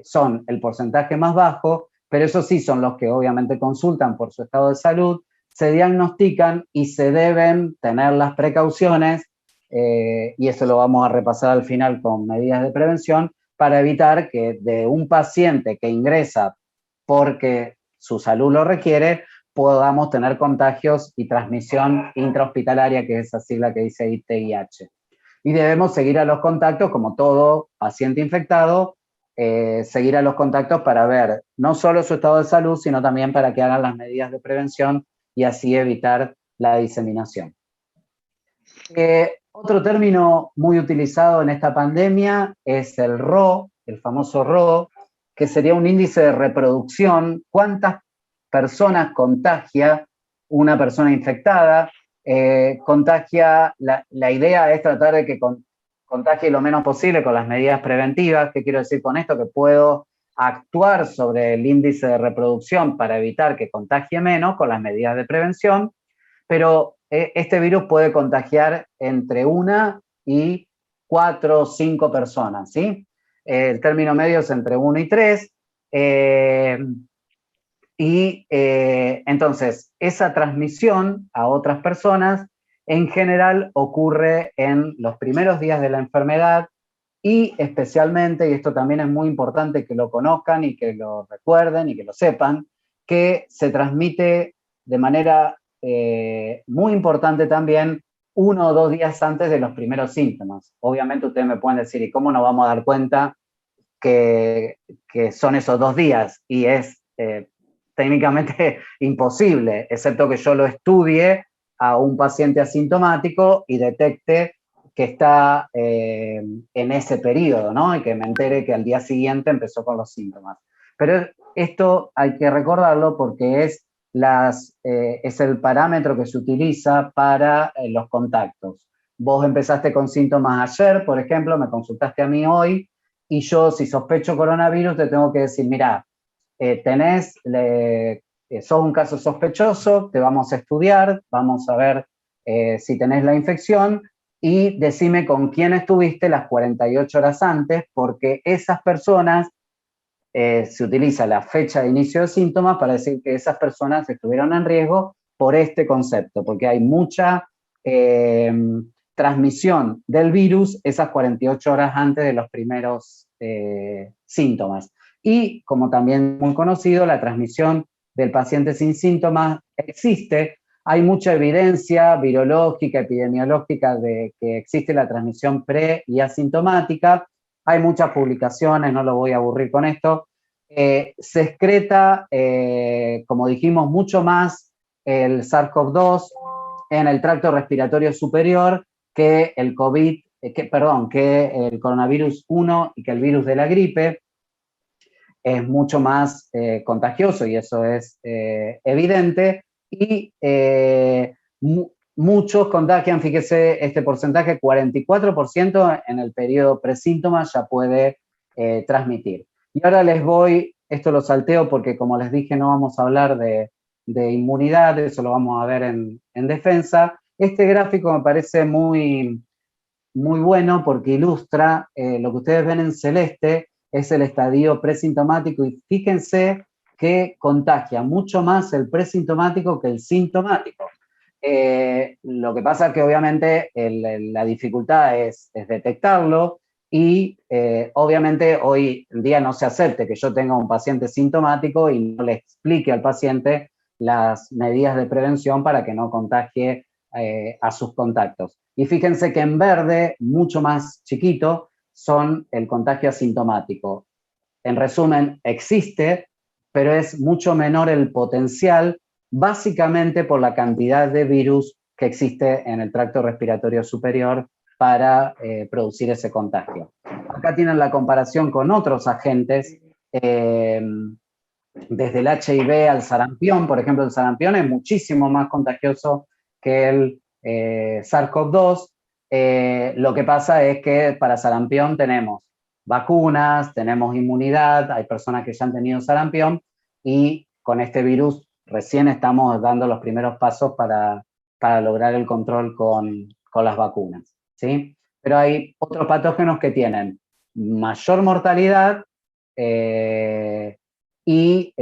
son el porcentaje más bajo, pero esos sí son los que obviamente consultan por su estado de salud, se diagnostican y se deben tener las precauciones, y eso lo vamos a repasar al final con medidas de prevención, para evitar que de un paciente que ingresa porque su salud lo requiere, podamos tener contagios y transmisión intrahospitalaria, que es esa sigla que dice ITIH. Y debemos seguir a los contactos, como todo paciente infectado, seguir a los contactos para ver no solo su estado de salud, sino también para que hagan las medidas de prevención y así evitar la diseminación. Otro término muy utilizado en esta pandemia es el RO, el famoso RO, que sería un índice de reproducción. ¿Cuántas personas contagia una persona infectada? La idea es tratar de que contagie lo menos posible con las medidas preventivas. ¿Qué quiero decir con esto? Que puedo actuar sobre el índice de reproducción para evitar que contagie menos con las medidas de prevención, pero este virus puede contagiar entre 1 y 4 o 5 personas, ¿sí? El término medio es entre 1 y 3. Entonces, esa transmisión a otras personas en general ocurre en los primeros días de la enfermedad y especialmente, y esto también es muy importante que lo conozcan y que lo recuerden y que lo sepan, que se transmite de manera muy importante también 1 o 2 días antes de los primeros síntomas. Obviamente ustedes me pueden decir, ¿y cómo nos vamos a dar cuenta que son esos 2 días? Y es técnicamente imposible, excepto que yo lo estudie a un paciente asintomático y detecte que está en ese periodo, ¿no? Y que me entere que al día siguiente empezó con los síntomas. Pero esto hay que recordarlo porque es el parámetro que se utiliza para los contactos. Vos empezaste con síntomas ayer, por ejemplo, me consultaste a mí hoy, y yo, si sospecho coronavirus, te tengo que decir, mira, sos un caso sospechoso, te vamos a estudiar, vamos a ver si tenés la infección, y decime con quién estuviste las 48 horas antes, porque esas personas, se utiliza la fecha de inicio de síntomas para decir que esas personas estuvieron en riesgo por este concepto, porque hay mucha transmisión del virus esas 48 horas antes de los primeros síntomas. Y, como también muy conocido, la transmisión del paciente sin síntomas existe. Hay mucha evidencia virológica, epidemiológica de que existe la transmisión pre y asintomática. Hay muchas publicaciones, no lo voy a aburrir con esto. Se excreta, como dijimos, mucho más el SARS-CoV-2 en el tracto respiratorio superior que el que el coronavirus 1 y que el virus de la gripe. Es mucho más contagioso y eso es evidente. Y muchos contagian, fíjese este porcentaje, 44% en el periodo presíntomas ya puede transmitir. Y ahora esto lo salteo porque, como les dije, no vamos a hablar de inmunidad, eso lo vamos a ver en defensa. Este gráfico me parece muy, muy bueno porque ilustra lo que ustedes ven en celeste, es el estadio presintomático, y fíjense que contagia mucho más el presintomático que el sintomático. Lo que pasa es que obviamente la dificultad es detectarlo, y obviamente hoy en día no se acepte que yo tenga un paciente sintomático y no le explique al paciente las medidas de prevención para que no contagie a sus contactos. Y fíjense que en verde, mucho más chiquito, son el contagio asintomático. En resumen, existe, pero es mucho menor el potencial, básicamente por la cantidad de virus que existe en el tracto respiratorio superior para producir ese contagio. Acá tienen la comparación con otros agentes, desde el HIV al sarampión. Por ejemplo, el sarampión es muchísimo más contagioso que el SARS-CoV-2. Lo que pasa es que para sarampión tenemos vacunas, tenemos inmunidad, hay personas que ya han tenido sarampión y con este virus recién estamos dando los primeros pasos para lograr el control con las vacunas, ¿sí? Pero hay otros patógenos que tienen mayor mortalidad y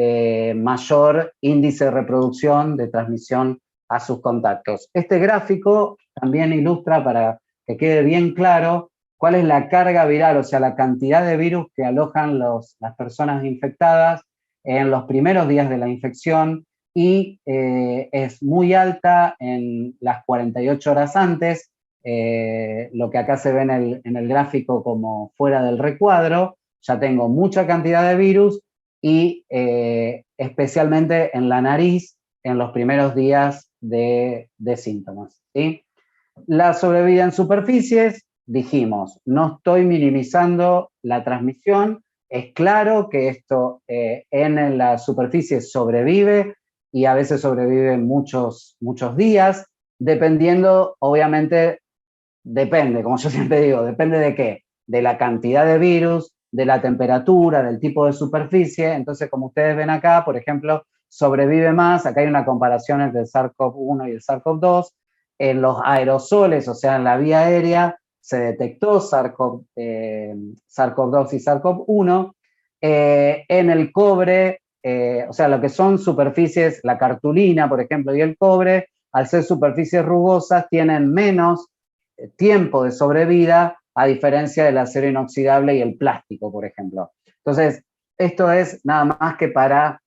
mayor índice de reproducción de transmisión a sus contactos. Este gráfico también ilustra, para que quede bien claro, cuál es la carga viral, o sea, la cantidad de virus que alojan las personas infectadas en los primeros días de la infección, y es muy alta en las 48 horas antes, lo que acá se ve en el gráfico como fuera del recuadro. Ya tengo mucha cantidad de virus y especialmente en la nariz en los primeros días de síntomas, ¿sí? La sobrevida en superficies, dijimos, no estoy minimizando la transmisión, es claro que esto en la superficie sobrevive y a veces sobrevive muchos días, dependiendo, obviamente, depende, como yo siempre digo, depende de qué, de la cantidad de virus, de la temperatura, del tipo de superficie. Entonces, como ustedes ven acá, por ejemplo, sobrevive más, acá hay una comparación entre el SARS-CoV-1 y el SARS-CoV-2, en los aerosoles, o sea, en la vía aérea, se detectó SARS-CoV-2 y SARS-CoV-1, en el cobre, o sea, lo que son superficies, la cartulina, por ejemplo, y el cobre, al ser superficies rugosas, tienen menos tiempo de sobrevida, a diferencia del acero inoxidable y el plástico, por ejemplo. Entonces, esto es nada más que para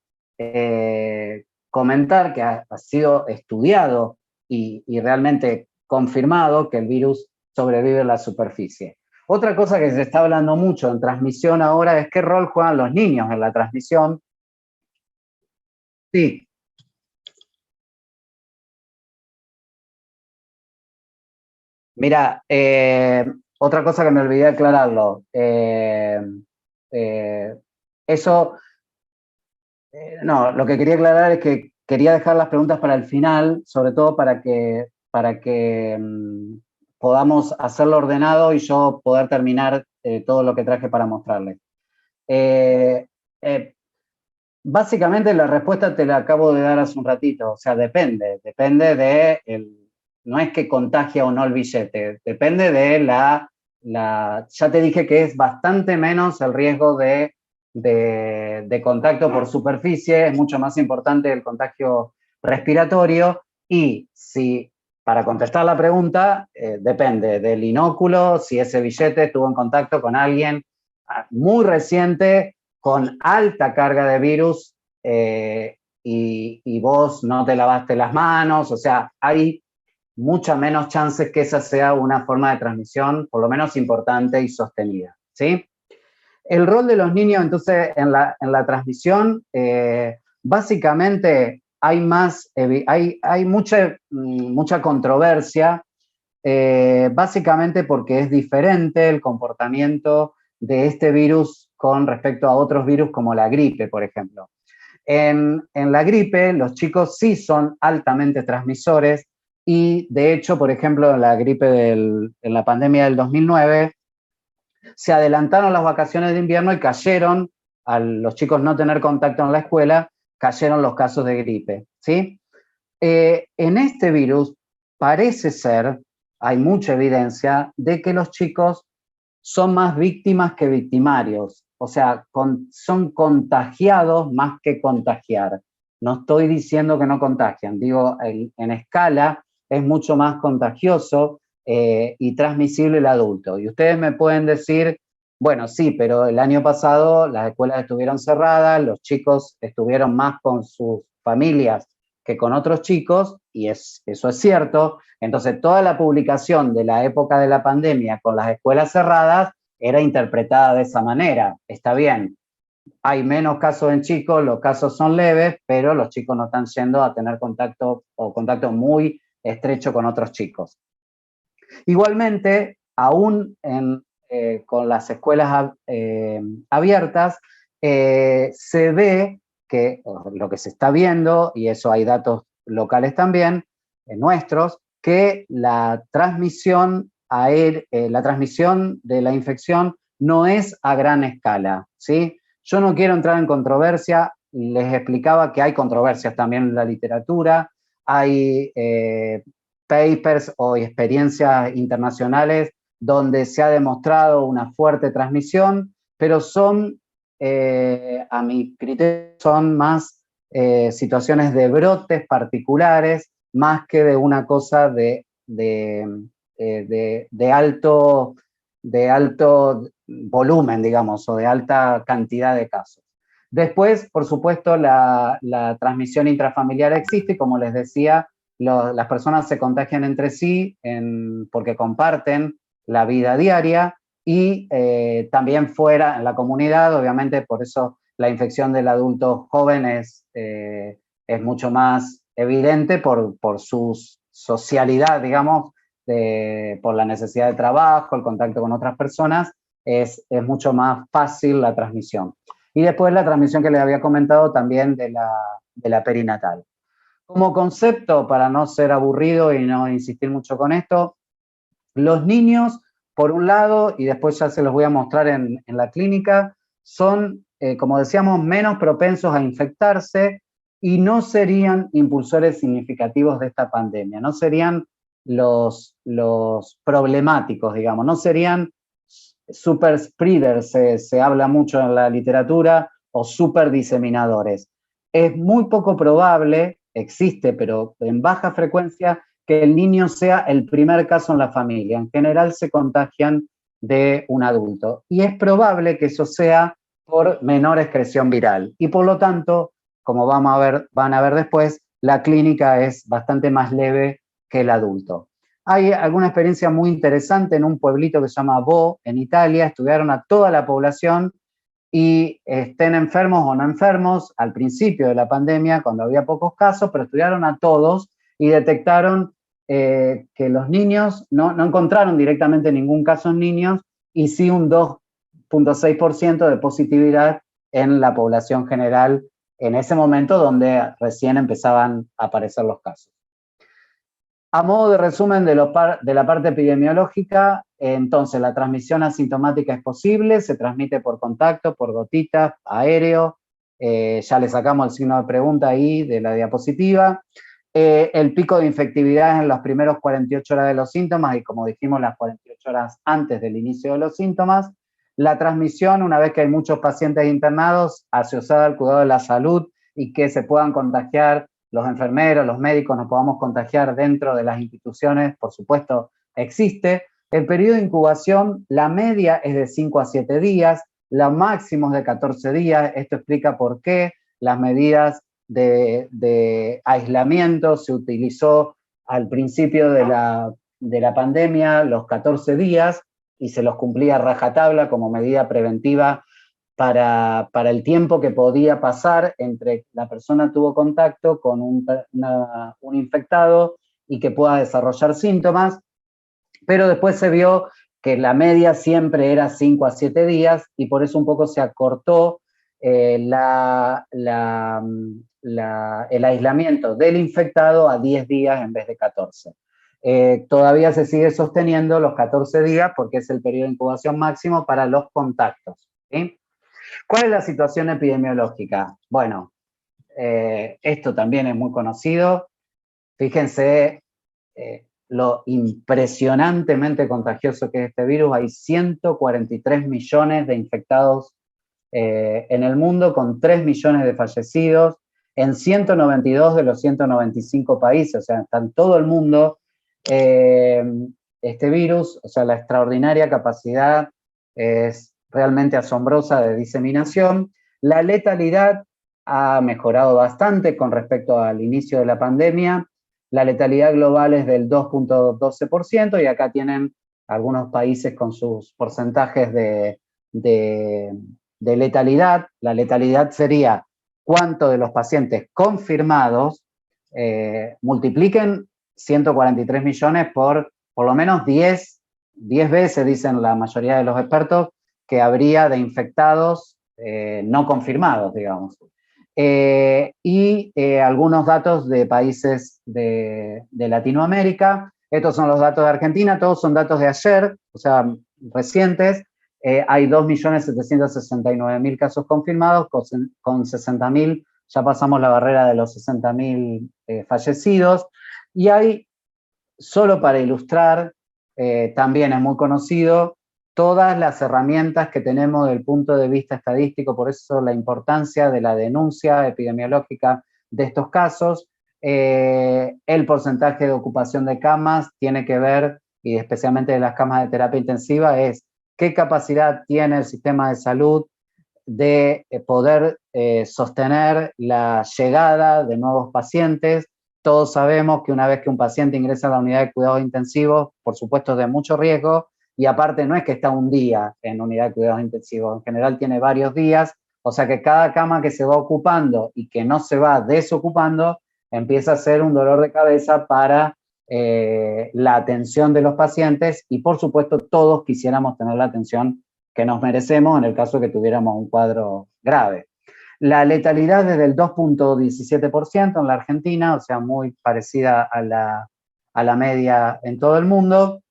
comentar que ha sido estudiado y realmente confirmado que el virus sobrevive en la superficie. Otra cosa que se está hablando mucho en transmisión ahora es qué rol juegan los niños en la transmisión. Sí. Mira, otra cosa que me olvidé de aclararlo. Eh, eso, no, lo que quería aclarar es que quería dejar las preguntas para el final, sobre todo para que podamos hacerlo ordenado y yo poder terminar todo lo que traje para mostrarles. Eh, eh, Básicamente la respuesta te la acabo de dar hace un ratito, o sea, depende no es que contagia o no el billete, depende de ya te dije que es bastante menos el riesgo de contacto por superficie, es mucho más importante el contagio respiratorio, y si, para contestar la pregunta, depende del inóculo, si ese billete estuvo en contacto con alguien muy reciente, con alta carga de virus, y vos no te lavaste las manos, o sea, hay muchas menos chances que esa sea una forma de transmisión, por lo menos importante y sostenida, ¿sí? El rol de los niños, entonces, en la transmisión, básicamente hay mucha controversia, básicamente porque es diferente el comportamiento de este virus con respecto a otros virus como la gripe, por ejemplo. En la gripe, los chicos sí son altamente transmisores y, de hecho, por ejemplo, en la gripe en la pandemia del 2009, se adelantaron las vacaciones de invierno y cayeron, a los chicos no tener contacto en la escuela, cayeron los casos de gripe, ¿sí? En este virus parece ser, hay mucha evidencia de que los chicos son más víctimas que victimarios, o sea, son contagiados más que contagiar. No estoy diciendo que no contagian, digo, en escala es mucho más contagioso y transmisible el adulto. Y ustedes me pueden decir, bueno, sí, pero el año pasado las escuelas estuvieron cerradas, los chicos estuvieron más con sus familias que con otros chicos, y eso es cierto. Entonces, toda la publicación de la época de la pandemia con las escuelas cerradas era interpretada de esa manera. Está bien, hay menos casos en chicos, los casos son leves, pero los chicos no están yendo a tener contacto o contacto muy estrecho con otros chicos. Igualmente, aún con las escuelas abiertas, se ve que lo que se está viendo, y eso hay datos locales también, nuestros, que la transmisión de la infección no es a gran escala, ¿sí? Yo no quiero entrar en controversia, les explicaba que hay controversias también en la literatura, hay papers o experiencias internacionales donde se ha demostrado una fuerte transmisión, pero son, a mi criterio, son más situaciones de brotes particulares, más que de una cosa de alto volumen, digamos, o de alta cantidad de casos. Después, por supuesto, la transmisión intrafamiliar existe, y como les decía, las personas se contagian entre sí porque comparten la vida diaria, y también fuera, en la comunidad, obviamente, por eso la infección del adulto joven es mucho más evidente por su socialidad, digamos, por la necesidad de trabajo, el contacto con otras personas, es mucho más fácil la transmisión. Y después la transmisión que les había comentado también de la perinatal. Como concepto, para no ser aburrido y no insistir mucho con esto, los niños, por un lado, y después ya se los voy a mostrar en la clínica, son, como decíamos, menos propensos a infectarse y no serían impulsores significativos de esta pandemia, no serían los problemáticos, digamos, no serían super spreaders, se habla mucho en la literatura, o super diseminadores. Es muy poco probable, existe, pero en baja frecuencia, que el niño sea el primer caso en la familia. En general se contagian de un adulto. Y es probable que eso sea por menor excreción viral. Y por lo tanto, como van a ver después, la clínica es bastante más leve que el adulto. Hay alguna experiencia muy interesante en un pueblito que se llama Bo, en Italia. Estudiaron a toda la población y estén enfermos o no enfermos, al principio de la pandemia, cuando había pocos casos, pero estudiaron a todos y detectaron que los niños no encontraron directamente ningún caso en niños, y sí un 2,6% de positividad en la población general en ese momento donde recién empezaban a aparecer los casos. A modo de resumen de la parte epidemiológica, entonces la transmisión asintomática es posible, se transmite por contacto, por gotitas, aéreo, ya le sacamos el signo de pregunta ahí de la diapositiva. El pico de infectividad es en las primeras 48 horas de los síntomas, y como dijimos, las 48 horas antes del inicio de los síntomas. La transmisión, una vez que hay muchos pacientes internados, asociada al cuidado de la salud y que se puedan contagiar los enfermeros, los médicos, nos podamos contagiar dentro de las instituciones, por supuesto, existe. El periodo de incubación, la media es de 5 a 7 días, la máxima es de 14 días. Esto explica por qué las medidas de aislamiento se utilizó al principio de la pandemia, los 14 días, y se los cumplía a rajatabla como medida preventiva para el tiempo que podía pasar entre la persona tuvo contacto con un infectado y que pueda desarrollar síntomas, pero después se vio que la media siempre era 5 a 7 días, y por eso un poco se acortó el aislamiento del infectado a 10 días en vez de 14. Todavía se sigue sosteniendo los 14 días porque es el periodo de incubación máximo para los contactos, ¿sí? ¿Cuál es la situación epidemiológica? Bueno, esto también es muy conocido. Fíjense lo impresionantemente contagioso que es este virus. Hay 143 millones de infectados en el mundo, con 3 millones de fallecidos, en 192 de los 195 países, o sea, está en todo el mundo este virus. O sea, la extraordinaria capacidad es realmente asombrosa de diseminación. La letalidad ha mejorado bastante con respecto al inicio de la pandemia. La letalidad global es del 2,12%, y acá tienen algunos países con sus porcentajes de letalidad. La letalidad sería cuánto de los pacientes confirmados multipliquen 143 millones por lo menos 10 veces, dicen la mayoría de los expertos, que habría de infectados no confirmados, digamos. Algunos datos de países de Latinoamérica. Estos son los datos de Argentina, todos son datos de ayer, o sea, recientes. Hay 2.769.000 casos confirmados, con 60.000, ya pasamos la barrera de los 60.000 fallecidos. Y hay, solo para ilustrar, también es muy conocido, todas las herramientas que tenemos desde el punto de vista estadístico, por eso la importancia de la denuncia epidemiológica de estos casos. El porcentaje de ocupación de camas tiene que ver, y especialmente de las camas de terapia intensiva, es qué capacidad tiene el sistema de salud de poder sostener la llegada de nuevos pacientes. Todos sabemos que una vez que un paciente ingresa a la unidad de cuidados intensivos, por supuesto es de mucho riesgo, y aparte no es que está un día en unidad de cuidados intensivos, en general tiene varios días, o sea que cada cama que se va ocupando y que no se va desocupando, empieza a ser un dolor de cabeza para la atención de los pacientes, y por supuesto todos quisiéramos tener la atención que nos merecemos en el caso de que tuviéramos un cuadro grave. La letalidad es del 2.17% en la Argentina, o sea, muy parecida a la media en todo el mundo.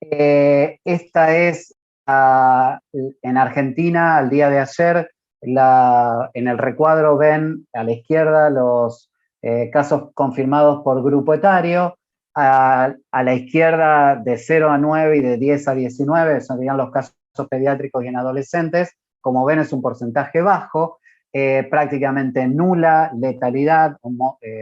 Esta es, en Argentina, al día de ayer, en el recuadro ven a la izquierda los casos confirmados por grupo etario, a la izquierda de 0 a 9 y de 10 a 19, son los casos pediátricos y en adolescentes. Como ven, es un porcentaje bajo, prácticamente nula letalidad o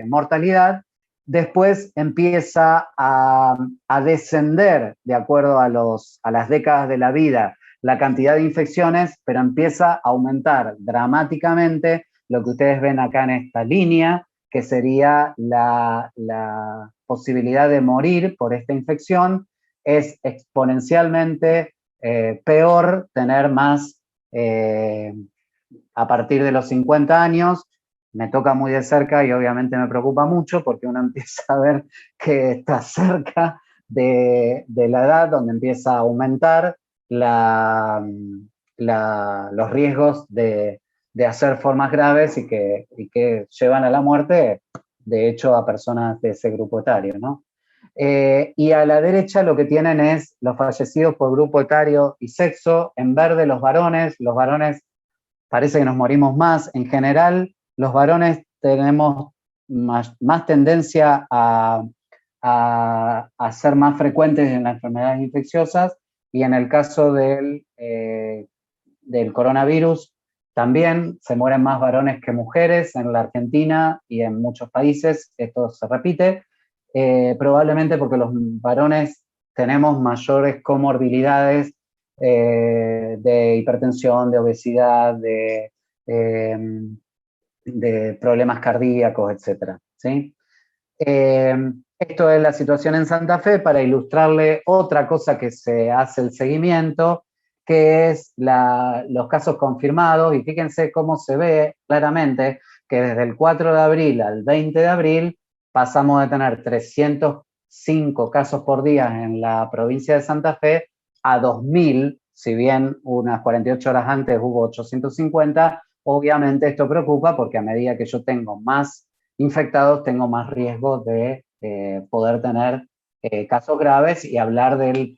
mortalidad. Después empieza a descender, de acuerdo a las décadas de la vida, la cantidad de infecciones, pero empieza a aumentar dramáticamente lo que ustedes ven acá en esta línea, que sería la posibilidad de morir por esta infección. Es exponencialmente peor tener más a partir de los 50 años. Me toca muy de cerca y obviamente me preocupa mucho porque uno empieza a ver que está cerca de la edad donde empieza a aumentar los riesgos de hacer formas graves y que llevan a la muerte, de hecho, a personas de ese grupo etario, ¿no? Y a la derecha lo que tienen es los fallecidos por grupo etario y sexo. En verde los varones parece que nos morimos más. En general, los varones tenemos más tendencia a ser más frecuentes en las enfermedades infecciosas, y en el caso del coronavirus también se mueren más varones que mujeres en la Argentina y en muchos países. Esto se repite, probablemente porque los varones tenemos mayores comorbilidades de hipertensión, de obesidad, de problemas cardíacos, etc. ¿Sí? Esto es la situación en Santa Fe, para ilustrarle otra cosa que se hace el seguimiento, que es los casos confirmados, y fíjense cómo se ve claramente que desde el 4 de abril al 20 de abril pasamos de tener 305 casos por día en la provincia de Santa Fe a 2.000, si bien unas 48 horas antes hubo 850, obviamente esto preocupa porque a medida que yo tengo más infectados, tengo más riesgo de poder tener casos graves, y hablar del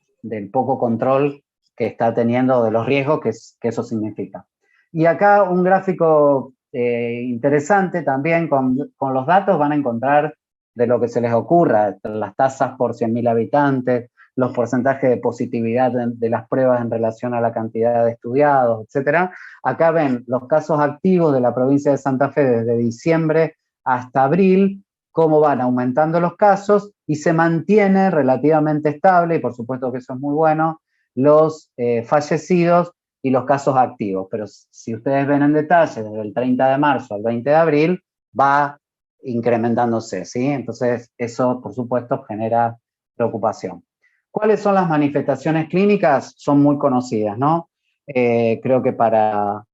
poco control que está teniendo, de los riesgos que eso significa. Y acá un gráfico interesante también, con los datos van a encontrar de lo que se les ocurra, las tasas por 100.000 habitantes, los porcentajes de positividad de las pruebas en relación a la cantidad de estudiados, etc. Acá ven los casos activos de la provincia de Santa Fe desde diciembre hasta abril, cómo van aumentando los casos, y se mantiene relativamente estable, y por supuesto que eso es muy bueno, los fallecidos y los casos activos. Pero si ustedes ven en detalle, desde el 30 de marzo al 20 de abril, va incrementándose, ¿sí? Entonces, eso, por supuesto, genera preocupación. ¿Cuáles son las manifestaciones clínicas? Son muy conocidas, ¿no? Creo que para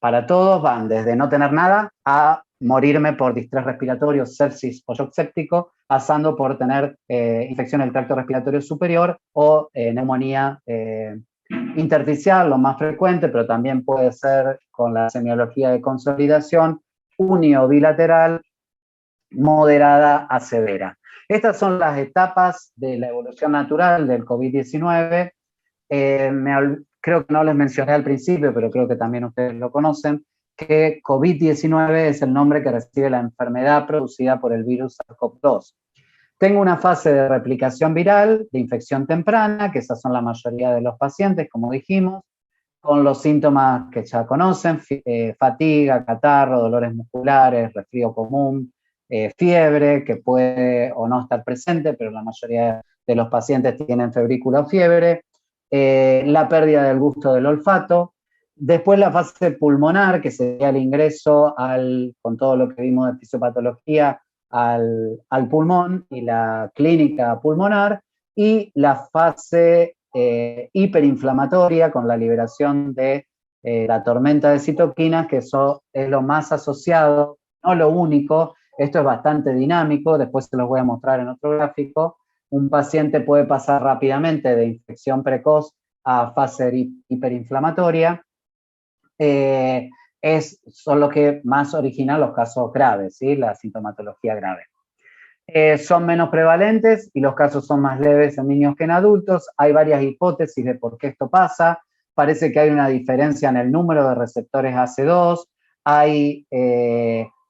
para todos van desde no tener nada a morirme por distrés respiratorio, sepsis o shock séptico, pasando por tener infección del tracto respiratorio superior o neumonía intersticial, lo más frecuente, pero también puede ser con la semiología de consolidación, unio bilateral, moderada a severa. Estas son las etapas de la evolución natural del COVID-19. Creo que no les mencioné al principio, pero creo que también ustedes lo conocen, que COVID-19 es el nombre que recibe la enfermedad producida por el virus SARS-CoV-2. Tengo una fase de replicación viral, de infección temprana, que esas son la mayoría de los pacientes, como dijimos, con los síntomas que ya conocen, fatiga, catarro, dolores musculares, resfrío común, fiebre, que puede o no estar presente, pero la mayoría de los pacientes tienen febrícula o fiebre, la pérdida del gusto del olfato, después la fase pulmonar, que sería el ingreso con todo lo que vimos de fisiopatología al pulmón y la clínica pulmonar, y la fase hiperinflamatoria con la liberación de la tormenta de citoquinas, que eso es lo más asociado, no lo único, esto es bastante dinámico, después se los voy a mostrar en otro gráfico. Un paciente puede pasar rápidamente de infección precoz a fase hiperinflamatoria. Son los que más originan los casos graves, ¿sí? La sintomatología grave. Son menos prevalentes y los casos son más leves en niños que en adultos. Hay varias hipótesis de por qué esto pasa. Parece que hay una diferencia en el número de receptores AC2. Hay,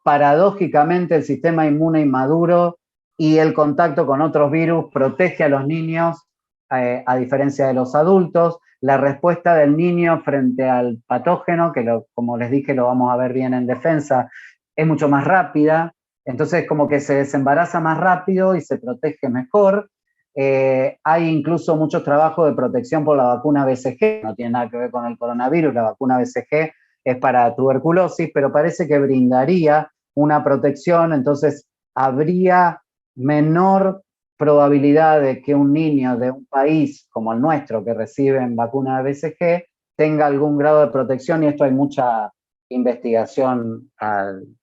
paradójicamente, el sistema inmune inmaduro y el contacto con otros virus protege a los niños, a diferencia de los adultos. La respuesta del niño frente al patógeno, que como les dije lo vamos a ver bien en defensa, es mucho más rápida. Entonces, como que se desembaraza más rápido y se protege mejor. Hay incluso muchos trabajos de protección por la vacuna BCG, no tiene nada que ver con el coronavirus, la vacuna BCG es para tuberculosis, pero parece que brindaría una protección, entonces habría menor probabilidad de que un niño de un país como el nuestro que recibe vacuna BCG tenga algún grado de protección, y esto hay mucha investigación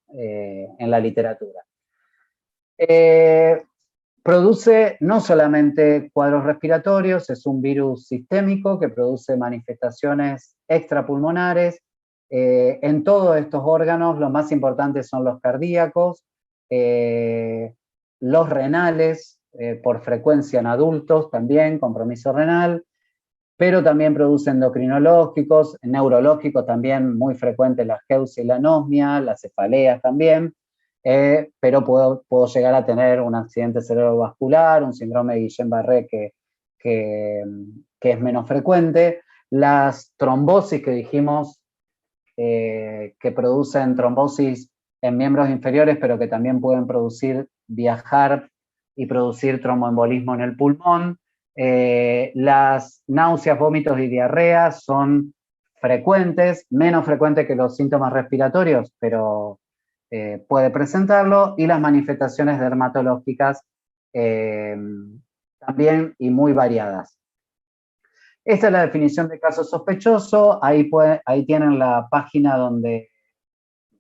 en la literatura. Produce no solamente cuadros respiratorios, es un virus sistémico que produce manifestaciones extrapulmonares. En todos estos órganos, los más importantes son los cardíacos, los renales, por frecuencia en adultos también, compromiso renal, pero también produce endocrinológicos, neurológicos también, muy frecuentes la geusia y la anosmia, las cefaleas también, pero puedo llegar a tener un accidente cerebrovascular, un síndrome de Guillain-Barré que es menos frecuente. Las trombosis que dijimos, que producen trombosis en miembros inferiores, pero que también pueden viajar y producir tromboembolismo en el pulmón. Las náuseas, vómitos y diarreas son frecuentes, menos frecuentes que los síntomas respiratorios, pero puede presentarlo, y las manifestaciones dermatológicas también, y muy variadas. Esta es la definición de caso sospechoso. Ahí tienen la página donde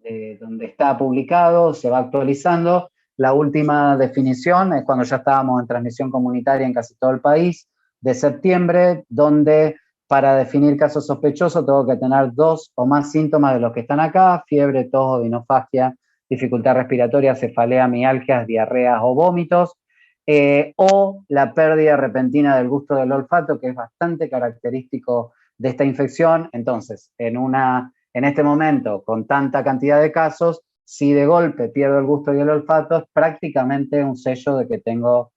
está publicado, se va actualizando. La última definición es cuando ya estábamos en transmisión comunitaria en casi todo el país, de septiembre, donde para definir caso sospechoso tengo que tener 2 o más síntomas de los que están acá: fiebre, tos, odinofagia, dificultad respiratoria, cefalea, mialgias, diarreas o vómitos, o la pérdida repentina del gusto del olfato, que es bastante característico de esta infección. Entonces, en este momento, con tanta cantidad de casos, si de golpe pierdo el gusto y el olfato, es prácticamente un sello de que tengo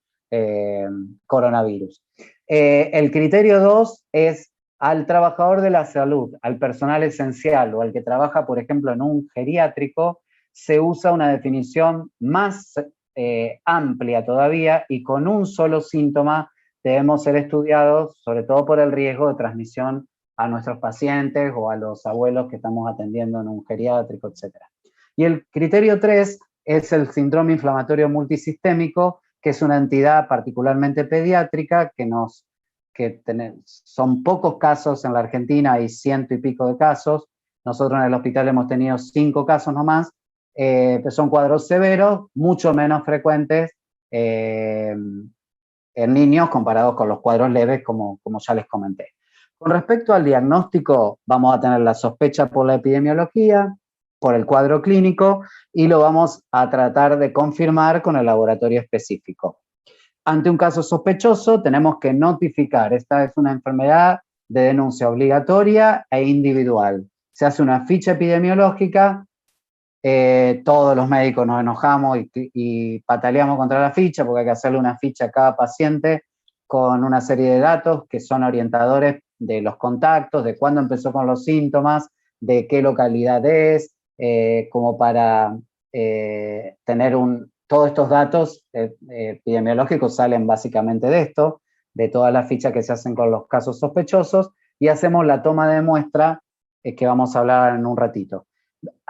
coronavirus. El criterio 2 es al trabajador de la salud, al personal esencial o al que trabaja, por ejemplo, en un geriátrico, se usa una definición más amplia todavía, y con un solo síntoma debemos ser estudiados, sobre todo por el riesgo de transmisión a nuestros pacientes o a los abuelos que estamos atendiendo en un geriátrico, etc. Y el criterio 3 es el síndrome inflamatorio multisistémico, que es una entidad particularmente pediátrica, son pocos casos en la Argentina, hay 100 y pico de casos, nosotros en el hospital hemos tenido 5 casos nomás, son cuadros severos, mucho menos frecuentes en niños comparados con los cuadros leves, como ya les comenté. Con respecto al diagnóstico, vamos a tener la sospecha por la epidemiología, por el cuadro clínico, y lo vamos a tratar de confirmar con el laboratorio específico. Ante un caso sospechoso, tenemos que notificar. Esta es una enfermedad de denuncia obligatoria e individual. Se hace una ficha epidemiológica, todos los médicos nos enojamos y pataleamos contra la ficha porque hay que hacerle una ficha a cada paciente con una serie de datos que son orientadores de los contactos, de cuándo empezó con los síntomas, de qué localidad es, como para tener todos estos datos epidemiológicos salen básicamente de esto, de todas las fichas que se hacen con los casos sospechosos, y hacemos la toma de muestra que vamos a hablar en un ratito.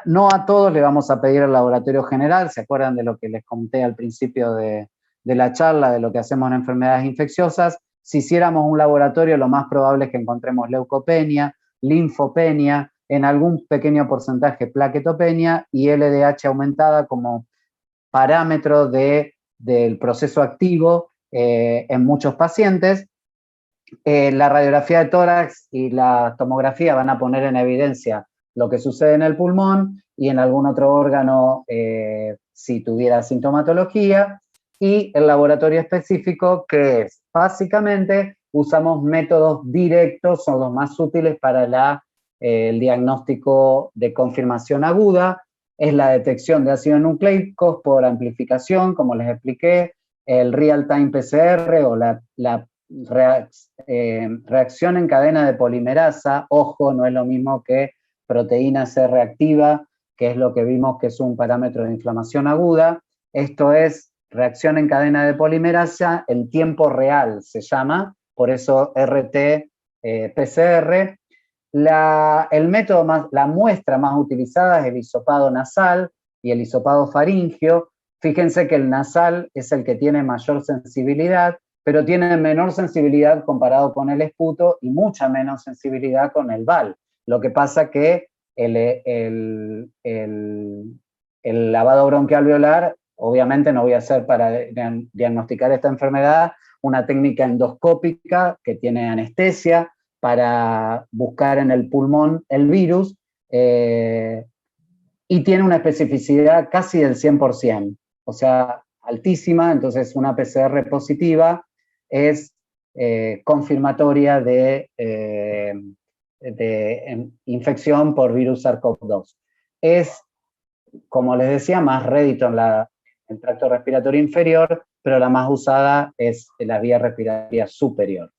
No a todos le vamos a pedir el laboratorio general, ¿se acuerdan de lo que les conté al principio de la charla, de lo que hacemos en enfermedades infecciosas? Si hiciéramos un laboratorio, lo más probable es que encontremos leucopenia, linfopenia, en algún pequeño porcentaje plaquetopenia y LDH aumentada como parámetro del proceso activo en muchos pacientes. La radiografía de tórax y la tomografía van a poner en evidencia lo que sucede en el pulmón y en algún otro órgano si tuviera sintomatología, y el laboratorio específico, que es básicamente usamos métodos directos, son los más útiles para el diagnóstico de confirmación aguda, es la detección de ácidos nucleicos por amplificación, como les expliqué, el real-time PCR o la reacción en cadena de polimerasa. Ojo, no es lo mismo que proteína C reactiva, que es lo que vimos que es un parámetro de inflamación aguda. Esto es reacción en cadena de polimerasa en tiempo real, se llama, por eso RT-PCR. El método la muestra más utilizada es el hisopado nasal y el hisopado faríngeo. Fíjense que el nasal es el que tiene mayor sensibilidad, pero tiene menor sensibilidad comparado con el esputo y mucha menos sensibilidad con el BAL. Lo que pasa que el lavado bronquialveolar, obviamente no voy a hacer para diagnosticar esta enfermedad una técnica endoscópica que tiene anestesia para buscar en el pulmón el virus, y tiene una especificidad casi del 100%, o sea, altísima. Entonces una PCR positiva es confirmatoria de infección por virus SARS-CoV-2. Es, como les decía, más rédito en el tracto respiratorio inferior, pero la más usada es la vía respiratoria superior.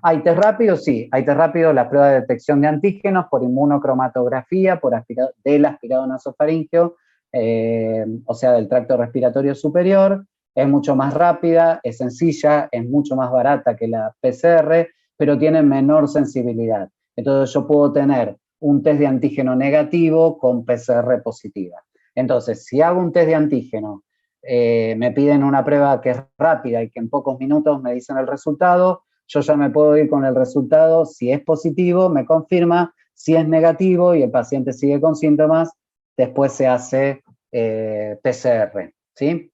¿Hay test rápido? Sí, hay test rápido, la prueba de detección de antígenos por inmunocromatografía, del aspirado nasofaríngeo, o sea, del tracto respiratorio superior. Es mucho más rápida, es sencilla, es mucho más barata que la PCR, pero tiene menor sensibilidad. Entonces yo puedo tener un test de antígeno negativo con PCR positiva. Entonces, si hago un test de antígeno, me piden una prueba que es rápida y que en pocos minutos me dicen el resultado, yo ya me puedo ir con el resultado. Si es positivo, me confirma; si es negativo y el paciente sigue con síntomas, después se hace PCR, ¿sí?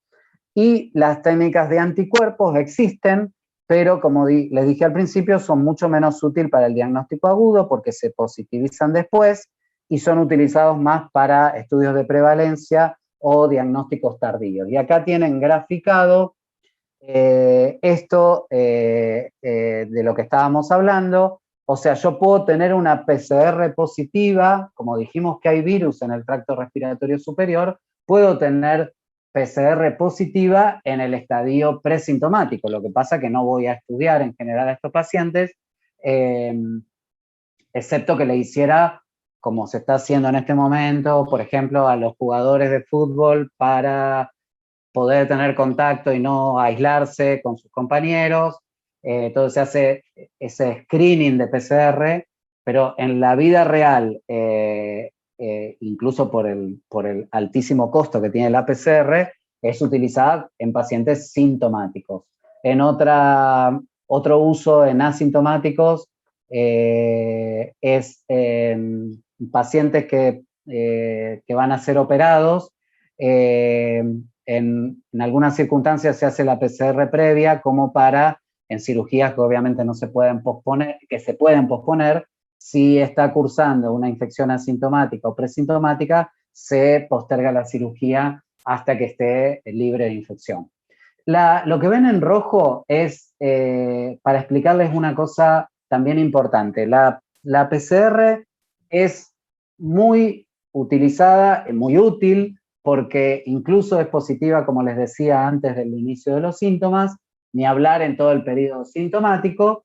Y las técnicas de anticuerpos existen, pero como les dije al principio, son mucho menos útiles para el diagnóstico agudo porque se positivizan después y son utilizados más para estudios de prevalencia o diagnósticos tardíos. Y acá tienen graficado esto de lo que estábamos hablando. O sea, yo puedo tener una PCR positiva, como dijimos que hay virus en el tracto respiratorio superior, puedo tener PCR positiva en el estadio presintomático. Lo que pasa es que no voy a estudiar en general a estos pacientes, excepto que le hiciera, como se está haciendo en este momento, por ejemplo, a los jugadores de fútbol para poder tener contacto y no aislarse con sus compañeros. Entonces se hace ese screening de PCR, pero en la vida real, incluso por el altísimo costo que tiene la PCR, es utilizada en pacientes sintomáticos. En otro uso en asintomáticos, es pacientes que van a ser operados. En algunas circunstancias se hace la PCR previa como para, en cirugías que obviamente no se pueden posponer, que se pueden posponer, si está cursando una infección asintomática o presintomática, se posterga la cirugía hasta que esté libre de infección. Lo que ven en rojo es, para explicarles una cosa también importante, la PCR es muy utilizada, muy útil, porque incluso es positiva, como les decía antes del inicio de los síntomas, ni hablar en todo el periodo sintomático,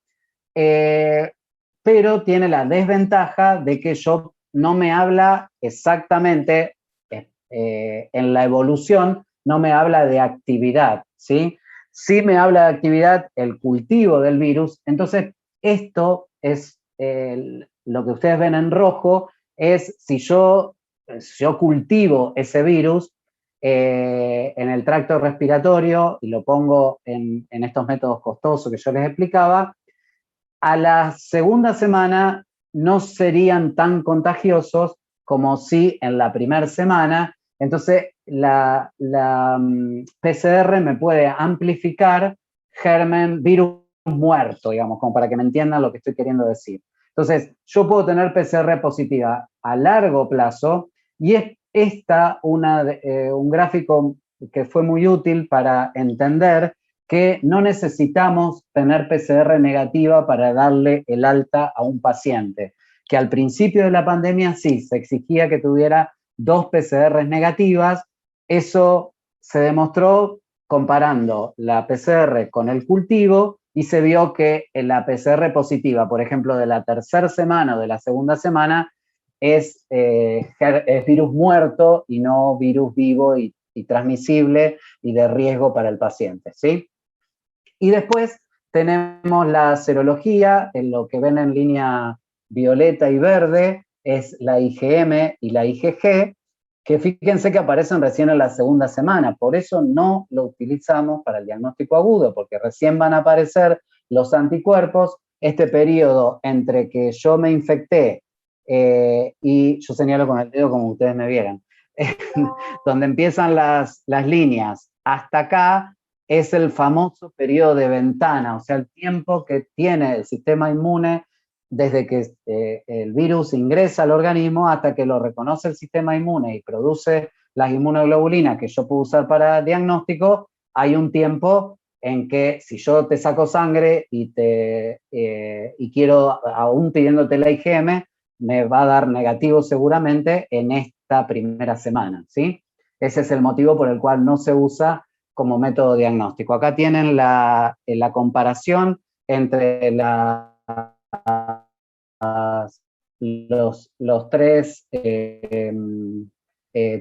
pero tiene la desventaja de que yo no me habla exactamente en la evolución, no me habla de actividad, ¿sí? Sí me habla de actividad el cultivo del virus, entonces esto es lo que ustedes ven en rojo, es si yo cultivo ese virus en el tracto respiratorio y lo pongo en estos métodos costosos que yo les explicaba, a la segunda semana no serían tan contagiosos como si en la primera semana. Entonces, la PCR me puede amplificar germen, virus muerto, digamos, como para que me entiendan lo que estoy queriendo decir. Entonces, yo puedo tener PCR positiva a largo plazo y es un gráfico que fue muy útil para entender que no necesitamos tener PCR negativa para darle el alta a un paciente, que al principio de la pandemia sí, se exigía que tuviera 2 PCR negativas. Eso se demostró comparando la PCR con el cultivo y se vio que la PCR positiva, por ejemplo, de la tercera semana o de la segunda semana, es virus muerto y no virus vivo y transmisible y de riesgo para el paciente, ¿sí? Y después tenemos la serología, en lo que ven en línea violeta y verde, es la IgM y la IgG, que fíjense que aparecen recién en la segunda semana, por eso no lo utilizamos para el diagnóstico agudo, porque recién van a aparecer los anticuerpos, este periodo entre que yo me infecté y yo señalo con el dedo como ustedes me vieran, donde empiezan las líneas hasta acá, es el famoso periodo de ventana, o sea, el tiempo que tiene el sistema inmune desde que el virus ingresa al organismo hasta que lo reconoce el sistema inmune y produce las inmunoglobulinas que yo puedo usar para diagnóstico. Hay un tiempo en que si yo te saco sangre y quiero, aún pidiéndote la IgM, me va a dar negativo seguramente en esta primera semana, ¿sí? Ese es el motivo por el cual no se usa como método diagnóstico. Acá tienen la comparación entre los tres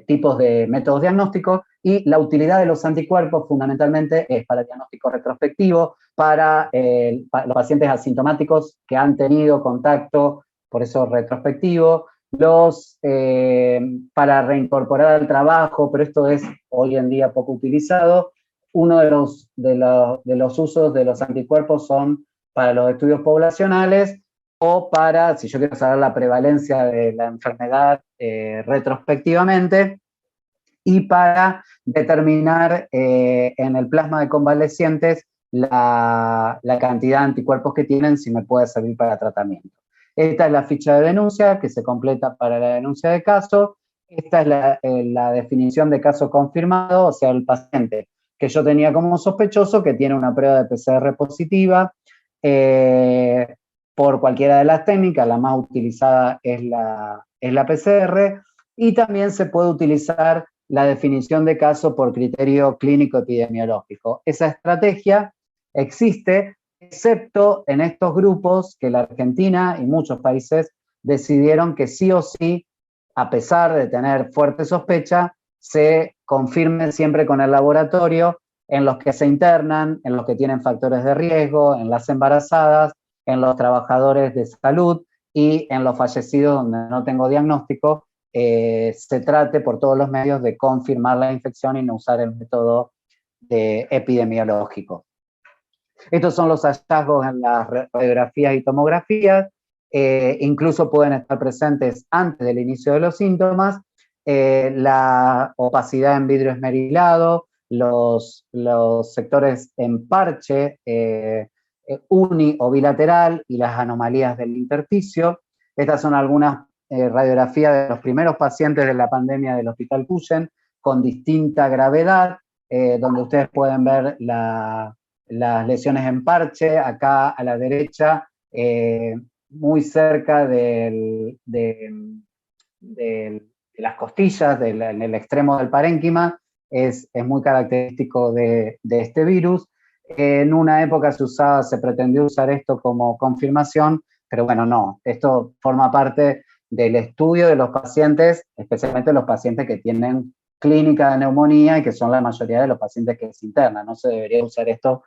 tipos de métodos diagnósticos y la utilidad de los anticuerpos fundamentalmente es para el diagnóstico retrospectivo, para los pacientes asintomáticos que han tenido contacto, por eso retrospectivo, para reincorporar al trabajo, pero esto es hoy en día poco utilizado. Uno de los usos de los anticuerpos son para los estudios poblacionales o para, si yo quiero saber la prevalencia de la enfermedad retrospectivamente, y para determinar en el plasma de convalecientes la cantidad de anticuerpos que tienen, si me puede servir para tratamiento. Esta es la ficha de denuncia que se completa para la denuncia de caso. Esta es la definición de caso confirmado, o sea, el paciente que yo tenía como sospechoso, que tiene una prueba de PCR positiva, por cualquiera de las técnicas, la más utilizada es la PCR, y también se puede utilizar la definición de caso por criterio clínico epidemiológico. Esa estrategia existe, excepto en estos grupos que la Argentina y muchos países decidieron que sí o sí, a pesar de tener fuerte sospecha, se confirme siempre con el laboratorio en los que se internan, en los que tienen factores de riesgo, en las embarazadas, en los trabajadores de salud y en los fallecidos donde no tengo diagnóstico, se trate por todos los medios de confirmar la infección y no usar el método epidemiológico. Estos son los hallazgos en las radiografías y tomografías. incluso pueden estar presentes antes del inicio de los síntomas, la opacidad en vidrio esmerilado, los sectores en parche, uni o bilateral y las anomalías del intersticio. Estas son algunas radiografías de los primeros pacientes de la pandemia del Hospital Cuyen con distinta gravedad, donde ustedes pueden ver las lesiones en parche, acá a la derecha, muy cerca de las costillas, en el extremo del parénquima, es muy característico de este virus. En una época se pretendió usar esto como confirmación, pero bueno, no, esto forma parte del estudio de los pacientes, especialmente los pacientes que tienen clínica de neumonía y que son la mayoría de los pacientes que se internan. No se debería usar esto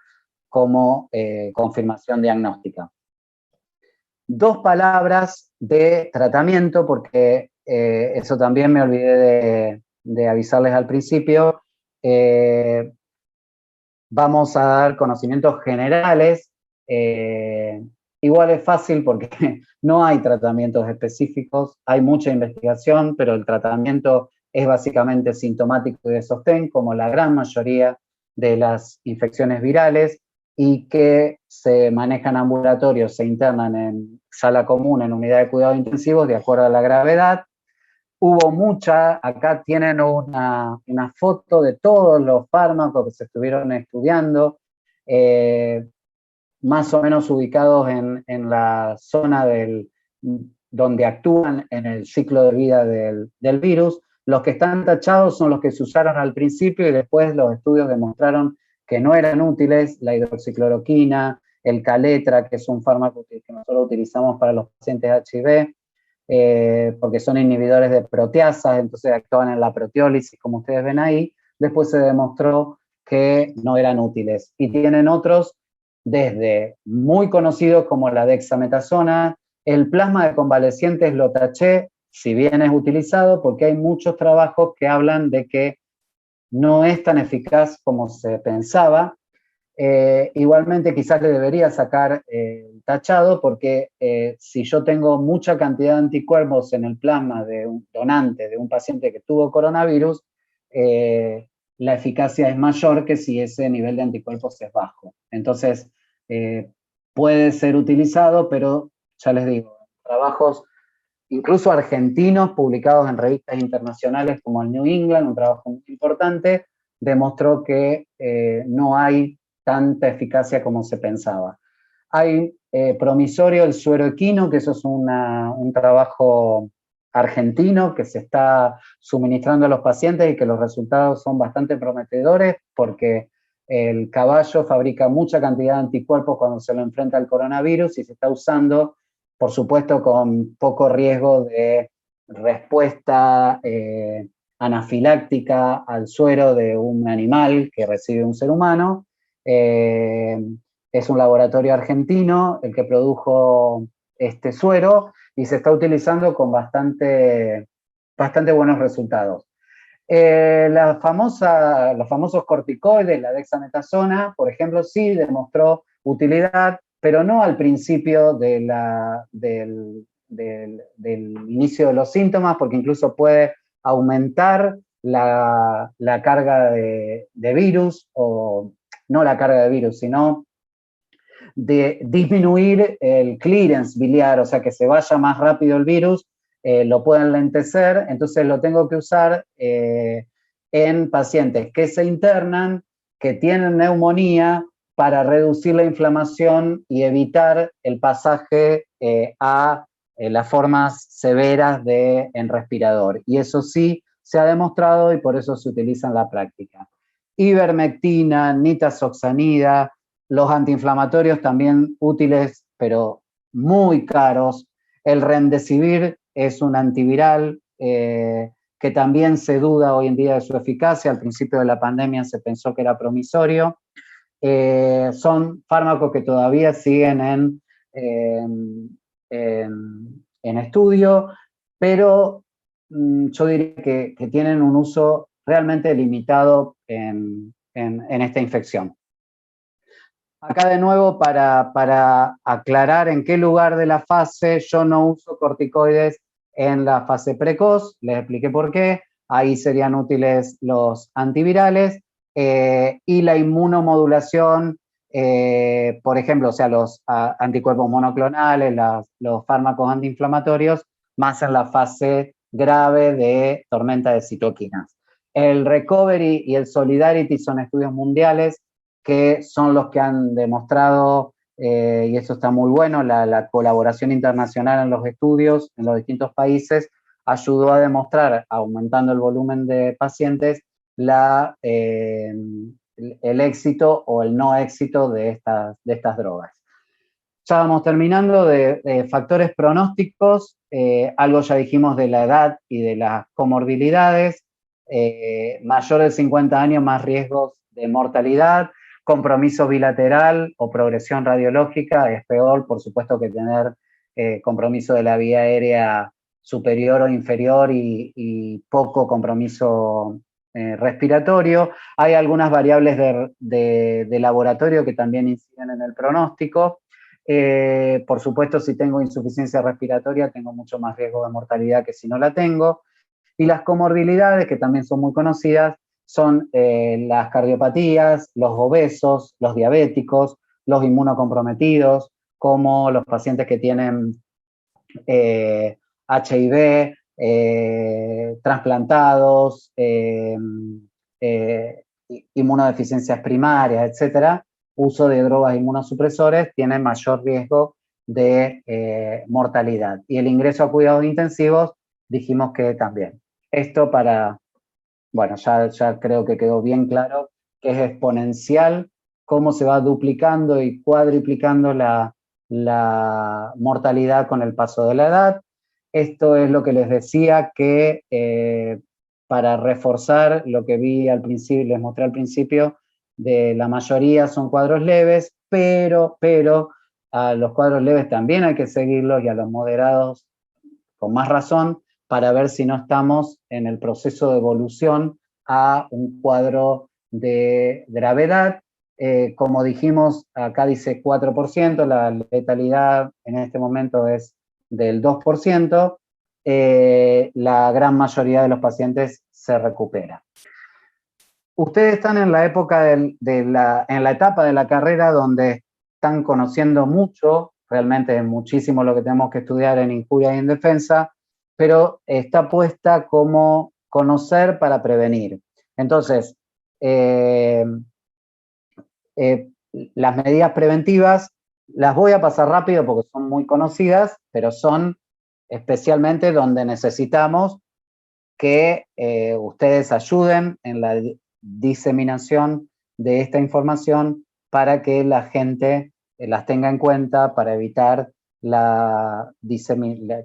como confirmación diagnóstica. Dos palabras de tratamiento, porque eso también me olvidé de avisarles al principio. Vamos a dar conocimientos generales. Igual es fácil porque no hay tratamientos específicos, hay mucha investigación, pero el tratamiento es básicamente sintomático y de sostén, como la gran mayoría de las infecciones virales, y que se manejan ambulatorios, se internan en sala común, en unidad de cuidados intensivos, de acuerdo a la gravedad. Hubo acá tienen una foto de todos los fármacos que se estuvieron estudiando, más o menos ubicados en la zona donde actúan en el ciclo de vida del virus. Los que están tachados son los que se usaron al principio y después los estudios demostraron que no eran útiles: la hidroxicloroquina, el Caletra, que es un fármaco que nosotros utilizamos para los pacientes HIV, porque son inhibidores de proteasas, entonces actúan en la proteólisis, como ustedes ven ahí. Después se demostró que no eran útiles. Y tienen otros, desde muy conocidos como la dexametasona. El plasma de convalecientes lo taché, si bien es utilizado, porque hay muchos trabajos que hablan de que no es tan eficaz como se pensaba. Igualmente quizás le debería sacar tachado, porque si yo tengo mucha cantidad de anticuerpos en el plasma de un donante, de un paciente que tuvo coronavirus, la eficacia es mayor que si ese nivel de anticuerpos es bajo. Entonces, puede ser utilizado, pero ya les digo, trabajos incluso argentinos publicados en revistas internacionales como el New England, un trabajo muy importante, demostró que no hay tanta eficacia como se pensaba. Hay promisorio el suero equino, que eso es un trabajo argentino que se está suministrando a los pacientes y que los resultados son bastante prometedores, porque el caballo fabrica mucha cantidad de anticuerpos cuando se lo enfrenta al coronavirus y se está usando, por supuesto, con poco riesgo de respuesta anafiláctica al suero de un animal que recibe un ser humano. Es un laboratorio argentino el que produjo este suero y se está utilizando con bastante buenos resultados. Los famosos corticoides, la dexametasona, por ejemplo, sí demostró utilidad, pero no al principio del inicio de los síntomas, porque incluso puede aumentar la carga de virus, o no la carga de virus, sino de disminuir el clearance biliar, o sea, que se vaya más rápido el virus, lo pueden lentecer. Entonces lo tengo que usar en pacientes que se internan, que tienen neumonía, para reducir la inflamación y evitar el pasaje a las formas severas en respirador. Y eso sí se ha demostrado y por eso se utiliza en la práctica. Ivermectina, nitazoxanida, los antiinflamatorios también útiles, pero muy caros. El Remdesivir es un antiviral que también se duda hoy en día de su eficacia. Al principio de la pandemia se pensó que era promisorio. Son fármacos que todavía siguen en estudio, pero yo diría que tienen un uso realmente limitado en esta infección. Acá de nuevo, para aclarar en qué lugar de la fase, yo no uso corticoides en la fase precoz, les expliqué por qué, ahí serían útiles los antivirales, y la inmunomodulación, por ejemplo, o sea, los anticuerpos monoclonales, los fármacos antiinflamatorios, más en la fase grave de tormenta de citoquinas. El Recovery y el Solidarity son estudios mundiales que son los que han demostrado, y eso está muy bueno, la colaboración internacional en los estudios en los distintos países ayudó a demostrar, aumentando el volumen de pacientes, el éxito o el no éxito de estas drogas. Ya vamos terminando de factores pronósticos, algo ya dijimos de la edad y de las comorbilidades, mayor de 50 años, más riesgos de mortalidad, compromiso bilateral o progresión radiológica, es peor, por supuesto, que tener compromiso de la vía aérea superior o inferior y poco compromiso respiratorio. Hay algunas variables de laboratorio que también inciden en el pronóstico. Por supuesto, si tengo insuficiencia respiratoria, tengo mucho más riesgo de mortalidad que si no la tengo. Y las comorbilidades, que también son muy conocidas, son las cardiopatías, los obesos, los diabéticos, los inmunocomprometidos, como los pacientes que tienen HIV, trasplantados, inmunodeficiencias primarias, etcétera, uso de drogas inmunosupresores tiene mayor riesgo de mortalidad. Y el ingreso a cuidados intensivos, dijimos que también. Esto bueno, ya creo que quedó bien claro que es exponencial cómo se va duplicando y cuadriplicando la mortalidad con el paso de la edad. Esto es lo que les decía que para reforzar lo que vi al principio, les mostré al principio, de la mayoría son cuadros leves, pero a los cuadros leves también hay que seguirlos y a los moderados con más razón para ver si no estamos en el proceso de evolución a un cuadro de gravedad. Como dijimos, acá dice 4%, la letalidad en este momento es del 2%, la gran mayoría de los pacientes se recupera. Ustedes están en la época en la etapa de la carrera donde están conociendo mucho, realmente es muchísimo lo que tenemos que estudiar en injuria y en defensa, pero está puesta como conocer para prevenir. Entonces, las medidas preventivas las voy a pasar rápido porque son muy conocidas, pero son especialmente donde necesitamos que ustedes ayuden en la diseminación de esta información para que la gente las tenga en cuenta para evitar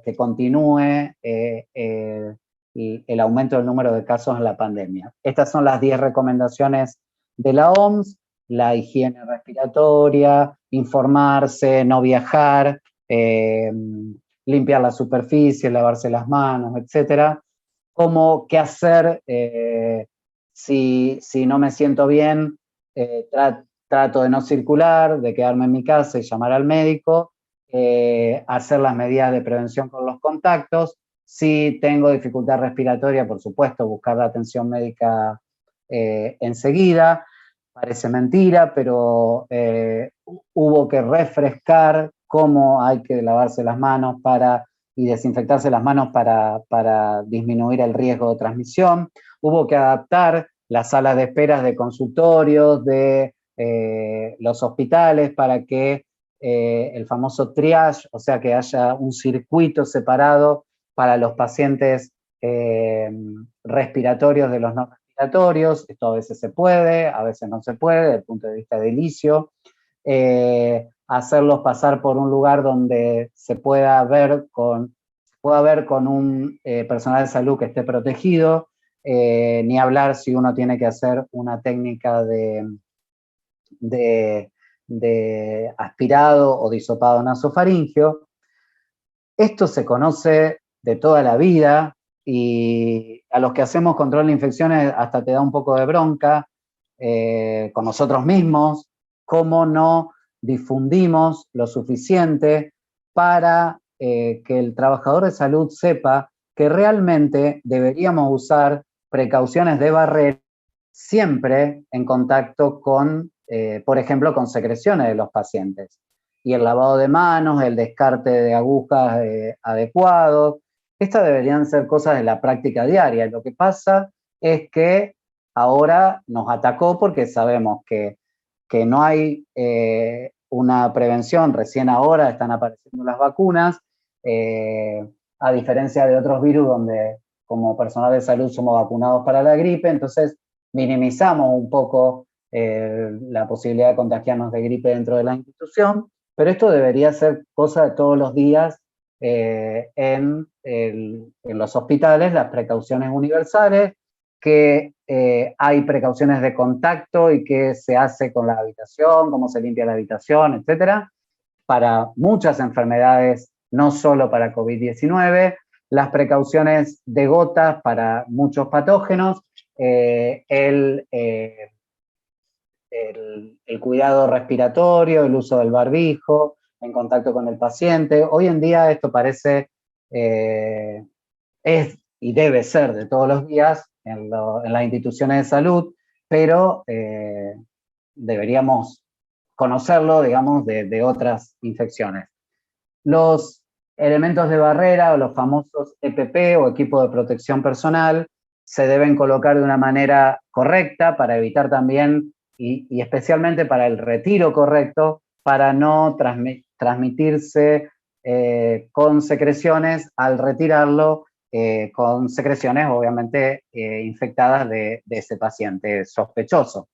que continúe el aumento del número de casos en la pandemia. Estas son las 10 recomendaciones de la OMS: la higiene respiratoria, informarse, no viajar, limpiar la superficie, lavarse las manos, etcétera. Cómo, qué hacer si no me siento bien, trato de no circular, de quedarme en mi casa y llamar al médico, hacer las medidas de prevención con los contactos. Si tengo dificultad respiratoria, por supuesto, buscar la atención médica enseguida. Parece mentira, pero hubo que refrescar cómo hay que lavarse las manos y desinfectarse las manos para disminuir el riesgo de transmisión. Hubo que adaptar las salas de espera de consultorios, de los hospitales, para que el famoso triage, o sea, que haya un circuito separado para los pacientes respiratorios de los no respiratorios. Esto a veces se puede, a veces no se puede, desde el punto de vista edilicio. Hacerlos pasar por un lugar donde se pueda ver con un personal de salud que esté protegido, ni hablar si uno tiene que hacer una técnica de aspirado o de hisopado nasofaríngeo. Esto se conoce de toda la vida y a los que hacemos control de infecciones hasta te da un poco de bronca con nosotros mismos, cómo no difundimos lo suficiente para que el trabajador de salud sepa que realmente deberíamos usar precauciones de barrera siempre en contacto con, por ejemplo, con secreciones de los pacientes. Y el lavado de manos, el descarte de agujas adecuado, estas deberían ser cosas de la práctica diaria. Lo que pasa es que ahora nos atacó porque sabemos que no hay una prevención, recién ahora están apareciendo las vacunas, a diferencia de otros virus donde como personal de salud somos vacunados para la gripe, entonces minimizamos un poco la posibilidad de contagiarnos de gripe dentro de la institución, pero esto debería ser cosa de todos los días en los hospitales, las precauciones universales, que hay precauciones de contacto y qué se hace con la habitación, cómo se limpia la habitación, etcétera, para muchas enfermedades, no solo para COVID-19, las precauciones de gotas para muchos patógenos, el cuidado respiratorio, el uso del barbijo, en contacto con el paciente. Hoy en día esto parece, es y debe ser de todos los días en las instituciones de salud, pero deberíamos conocerlo, digamos, de otras infecciones. Los elementos de barrera o los famosos EPP o equipo de protección personal se deben colocar de una manera correcta para evitar también y especialmente para el retiro correcto, para no transmitirse con secreciones al retirarlo, con secreciones obviamente infectadas de ese paciente sospechoso.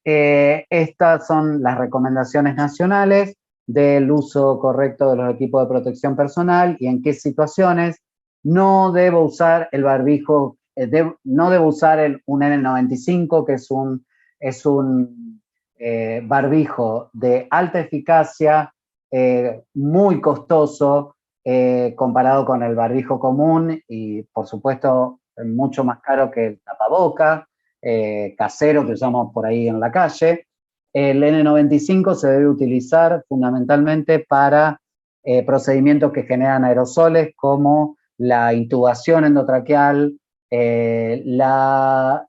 Estas son las recomendaciones nacionales del uso correcto de los equipos de protección personal y en qué situaciones. No debo usar el barbijo, no debo usar un N95, que es un barbijo de alta eficacia, muy costoso comparado con el barbijo común y, por supuesto, mucho más caro que el tapaboca casero que usamos por ahí en la calle. El N95 se debe utilizar fundamentalmente para procedimientos que generan aerosoles como la intubación endotraqueal, la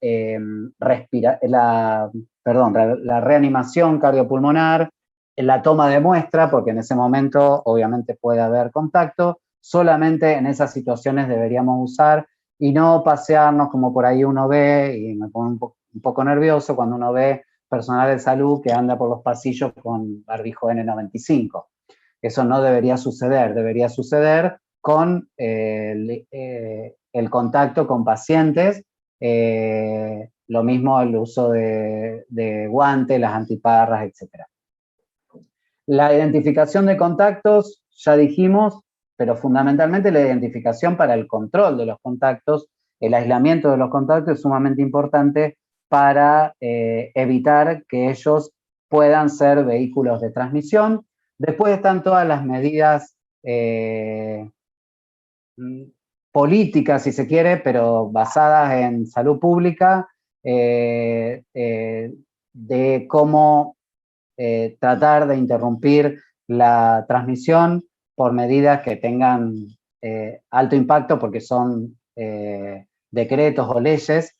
reanimación cardiopulmonar, la toma de muestra, porque en ese momento obviamente puede haber contacto. Solamente en esas situaciones deberíamos usar y no pasearnos como por ahí uno ve, y me pone un poco nervioso cuando uno ve personal de salud que anda por los pasillos con barbijo N95. Eso no debería suceder con el contacto con pacientes, lo mismo el uso de guantes, las antiparras, etc. La identificación de contactos, ya dijimos, pero fundamentalmente la identificación para el control de los contactos, el aislamiento de los contactos es sumamente importante para evitar que ellos puedan ser vehículos de transmisión. Después están todas las medidas políticas, si se quiere, pero basadas en salud pública, de cómo tratar de interrumpir la transmisión por medidas que tengan alto impacto porque son decretos o leyes.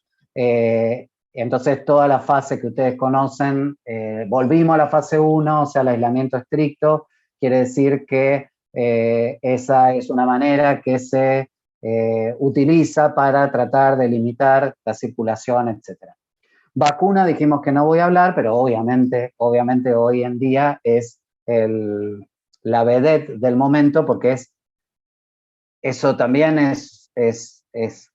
Entonces, toda la fase que ustedes conocen, volvimos a la fase 1, o sea, el aislamiento estricto, quiere decir que esa es una manera que se utiliza para tratar de limitar la circulación, etc. Vacuna, dijimos que no voy a hablar, pero obviamente hoy en día es la vedette del momento, porque eso también es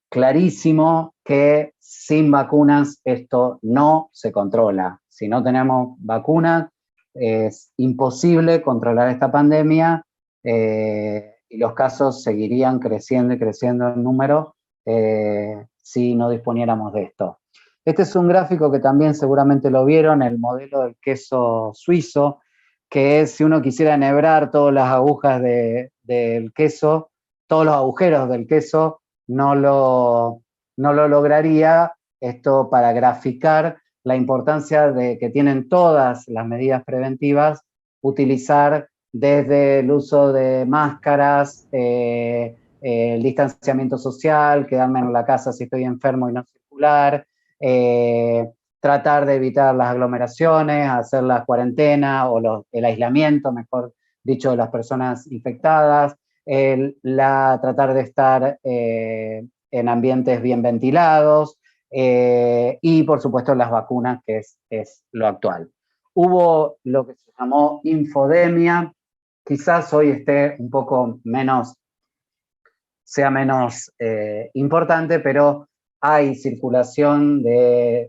clarísimo que sin vacunas esto no se controla. Si no tenemos vacunas, es imposible controlar esta pandemia y los casos seguirían creciendo y creciendo en número si no disponiéramos de esto. Este es un gráfico que también seguramente lo vieron, el modelo del queso suizo, que es si uno quisiera enhebrar todas las agujas del queso, todos los agujeros del queso, no lo lograría. Esto para graficar la importancia de que tienen todas las medidas preventivas, utilizar desde el uso de máscaras, el distanciamiento social, quedarme en la casa si estoy enfermo y no circular, tratar de evitar las aglomeraciones, hacer la cuarentena o el aislamiento, mejor dicho, de las personas infectadas, tratar de estar en ambientes bien ventilados y, por supuesto, las vacunas, que es lo actual. Hubo lo que se llamó infodemia, quizás hoy esté un poco menos, sea menos importante, pero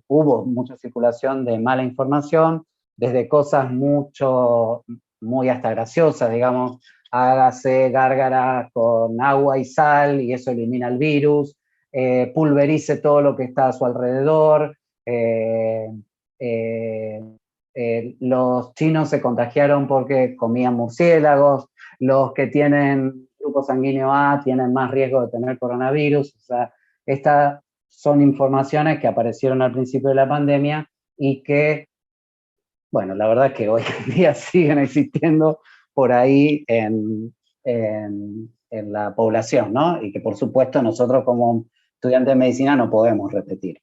hubo mucha circulación de mala información, desde cosas muy hasta graciosas, digamos, hágase gárgaras con agua y sal y eso elimina el virus, pulverice todo lo que está a su alrededor, los chinos se contagiaron porque comían murciélagos, los que tienen grupo sanguíneo A tienen más riesgo de tener coronavirus, o sea, estas son informaciones que aparecieron al principio de la pandemia y que, bueno, la verdad es que hoy en día siguen existiendo por ahí en la población, ¿no? Y que por supuesto nosotros como estudiantes de medicina no podemos repetir.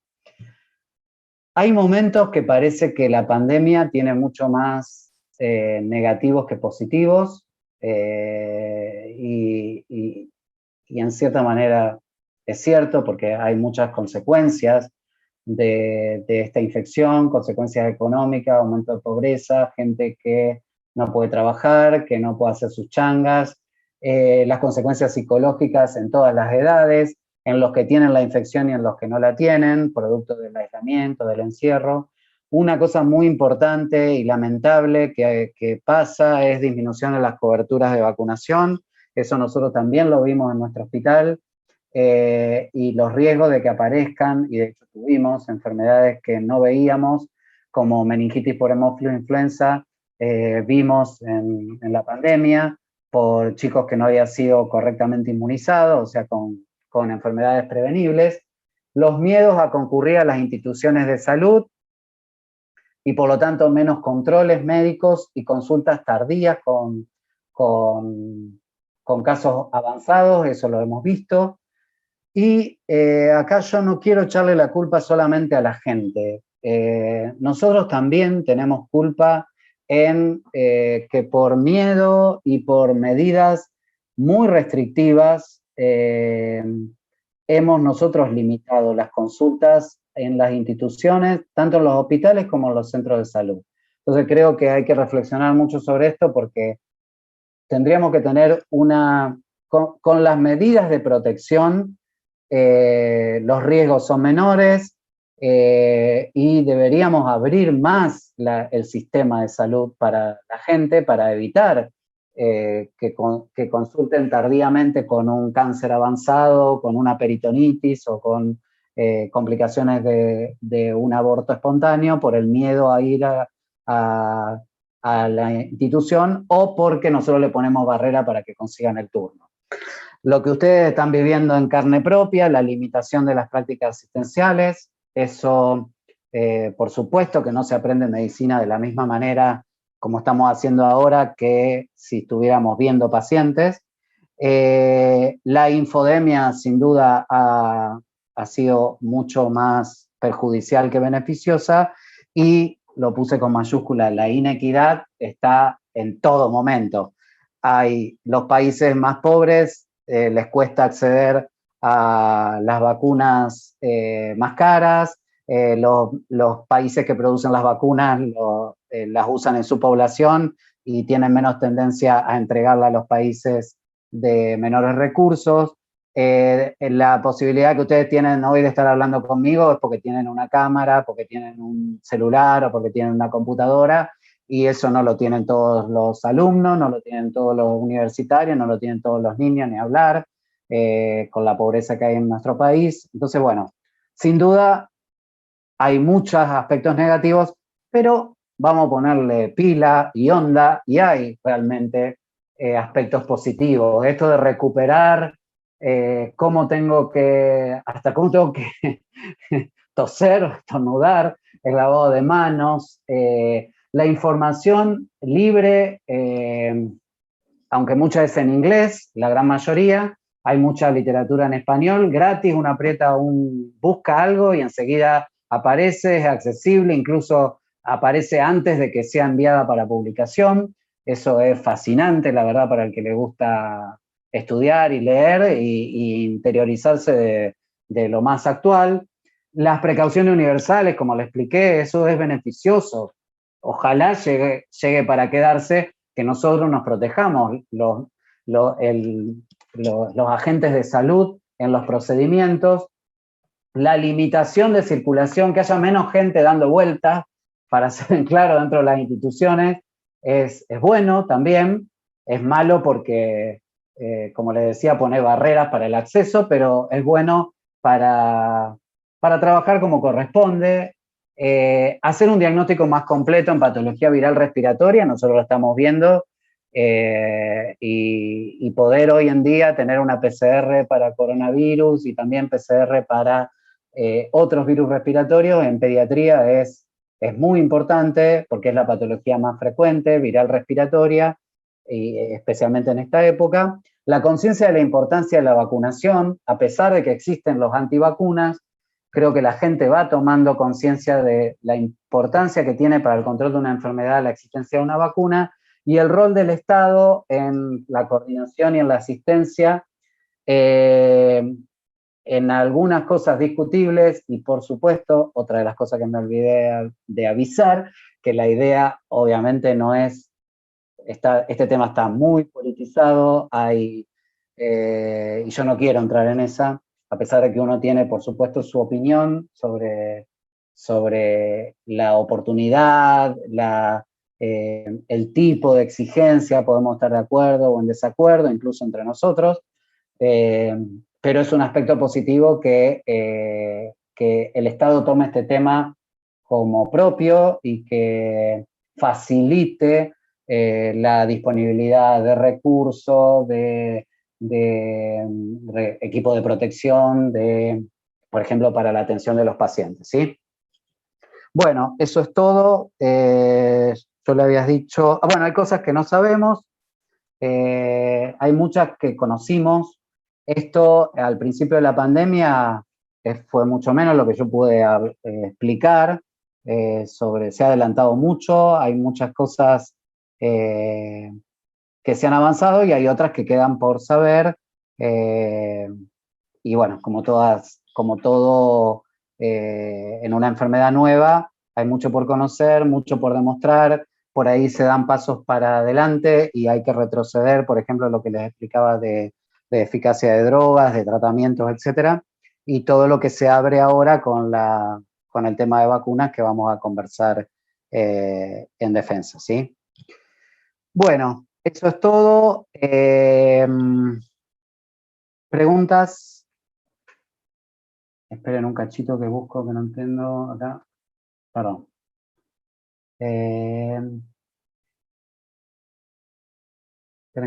Hay momentos que parece que la pandemia tiene mucho más negativos que positivos y en cierta manera es cierto porque hay muchas consecuencias de esta infección, consecuencias económicas, aumento de pobreza, gente que no puede trabajar, que no puede hacer sus changas, las consecuencias psicológicas en todas las edades, en los que tienen la infección y en los que no la tienen, producto del aislamiento, del encierro. Una cosa muy importante y lamentable que pasa es disminución en las coberturas de vacunación. Eso nosotros también lo vimos en nuestro hospital. Y los riesgos de que aparezcan, y de hecho tuvimos enfermedades que no veíamos, como meningitis por hemófilo influenza, vimos en la pandemia, por chicos que no habían sido correctamente inmunizados, o sea, con enfermedades prevenibles, los miedos a concurrir a las instituciones de salud y por lo tanto menos controles médicos y consultas tardías con casos avanzados, eso lo hemos visto. Y acá yo no quiero echarle la culpa solamente a la gente. Nosotros también tenemos culpa en que por miedo y por medidas muy restrictivas hemos nosotros limitado las consultas en las instituciones, tanto en los hospitales como en los centros de salud. Entonces creo que hay que reflexionar mucho sobre esto porque tendríamos que tener con las medidas de protección, los riesgos son menores y deberíamos abrir más el sistema de salud para la gente, para evitar que consulten tardíamente con un cáncer avanzado, con una peritonitis o con complicaciones de un aborto espontáneo por el miedo a ir a la institución o porque nosotros le ponemos barrera para que consigan el turno. Lo que ustedes están viviendo en carne propia, la limitación de las prácticas asistenciales, eso por supuesto que no se aprende medicina de la misma manera como estamos haciendo ahora que si estuviéramos viendo pacientes. La infodemia sin duda ha sido mucho más perjudicial que beneficiosa y lo puse con mayúscula, la inequidad está en todo momento. Los países más pobres les cuesta acceder a las vacunas más caras, los países que producen las vacunas las usan en su población y tienen menos tendencia a entregarla a los países de menores recursos. La posibilidad que ustedes tienen hoy de estar hablando conmigo es porque tienen una cámara, porque tienen un celular o porque tienen una computadora, y eso no lo tienen todos los alumnos, no lo tienen todos los universitarios, no lo tienen todos los niños, ni hablar, con la pobreza que hay en nuestro país. Entonces, bueno, sin duda hay muchos aspectos negativos, pero vamos a ponerle pila y onda, y hay realmente aspectos positivos. Esto de recuperar hasta cómo tengo que toser, estornudar, el lavado de manos, la información libre, aunque muchas es en inglés, la gran mayoría, hay mucha literatura en español, gratis, uno aprieta busca algo y enseguida aparece, es accesible, incluso aparece antes de que sea enviada para publicación. Eso es fascinante, la verdad, para el que le gusta estudiar y leer y interiorizarse de lo más actual. Las precauciones universales, como le expliqué, eso es beneficioso. Ojalá llegue para quedarse, que nosotros nos protejamos, los agentes de salud en los procedimientos, la limitación de circulación, que haya menos gente dando vueltas, para ser en claro, dentro de las instituciones, es bueno también, es malo porque, como les decía, pone barreras para el acceso, pero es bueno para trabajar como corresponde, hacer un diagnóstico más completo en patología viral respiratoria, nosotros lo estamos viendo, y poder hoy en día tener una PCR para coronavirus y también PCR para otros virus respiratorios en pediatría es muy importante porque es la patología más frecuente, viral respiratoria, y especialmente en esta época. La conciencia de la importancia de la vacunación, a pesar de que existen los antivacunas, creo que la gente va tomando conciencia de la importancia que tiene para el control de una enfermedad la existencia de una vacuna y el rol del Estado en la coordinación y en la asistencia, en algunas cosas discutibles y por supuesto, otra de las cosas que me olvidé de avisar, que la idea obviamente no es, este tema está muy politizado, y yo no quiero entrar en esa, a pesar de que uno tiene por supuesto su opinión sobre la oportunidad, el tipo de exigencia, podemos estar de acuerdo o en desacuerdo, incluso entre nosotros, pero es un aspecto positivo que el Estado tome este tema como propio y que facilite la disponibilidad de recursos, de equipo de protección, por ejemplo, para la atención de los pacientes, ¿sí? Bueno, eso es todo. Yo le habías dicho, bueno, hay cosas que no sabemos, hay muchas que conocimos. Esto al principio de la pandemia fue mucho menos lo que yo pude explicar, se ha adelantado mucho, hay muchas cosas que se han avanzado y hay otras que quedan por saber, y bueno, como todo en una enfermedad nueva, hay mucho por conocer, mucho por demostrar, por ahí se dan pasos para adelante y hay que retroceder, por ejemplo, lo que les explicaba de eficacia de drogas, de tratamientos, etcétera, y todo lo que se abre ahora con el tema de vacunas que vamos a conversar en defensa, ¿sí? Bueno, eso es todo. ¿Preguntas? Esperen un cachito que busco, que no entiendo acá. Perdón. Esperen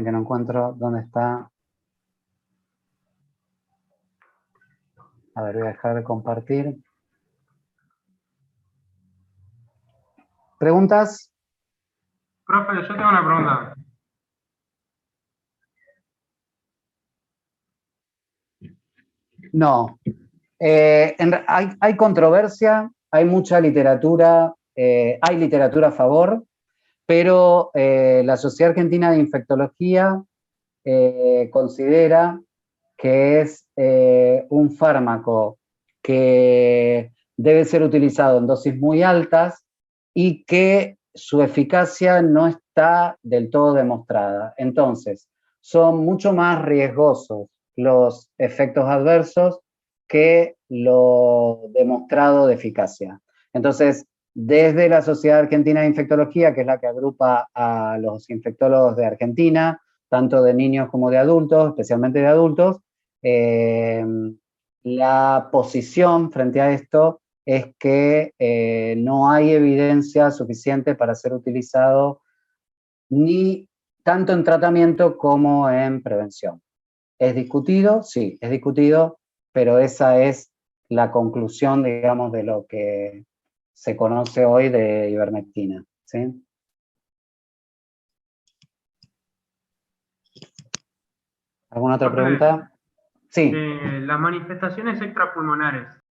que no encuentro dónde está. A ver, voy a dejar de compartir. ¿Preguntas? Profe, yo tengo una pregunta. No. Hay controversia, hay mucha literatura, hay literatura a favor, pero la Sociedad Argentina de Infectología considera que es un fármaco que debe ser utilizado en dosis muy altas y que su eficacia no está del todo demostrada. Entonces, son mucho más riesgosos los efectos adversos que lo demostrado de eficacia. Entonces, desde la Sociedad Argentina de Infectología, que es la que agrupa a los infectólogos de Argentina, tanto de niños como de adultos, especialmente de adultos, la posición frente a esto es que no hay evidencia suficiente para ser utilizado ni tanto en tratamiento como en prevención. ¿Es discutido? Sí, es discutido, pero esa es la conclusión, digamos, de lo que se conoce hoy de ivermectina, ¿sí? ¿Alguna otra Profe, pregunta? Sí. las manifestaciones extrapulmonares,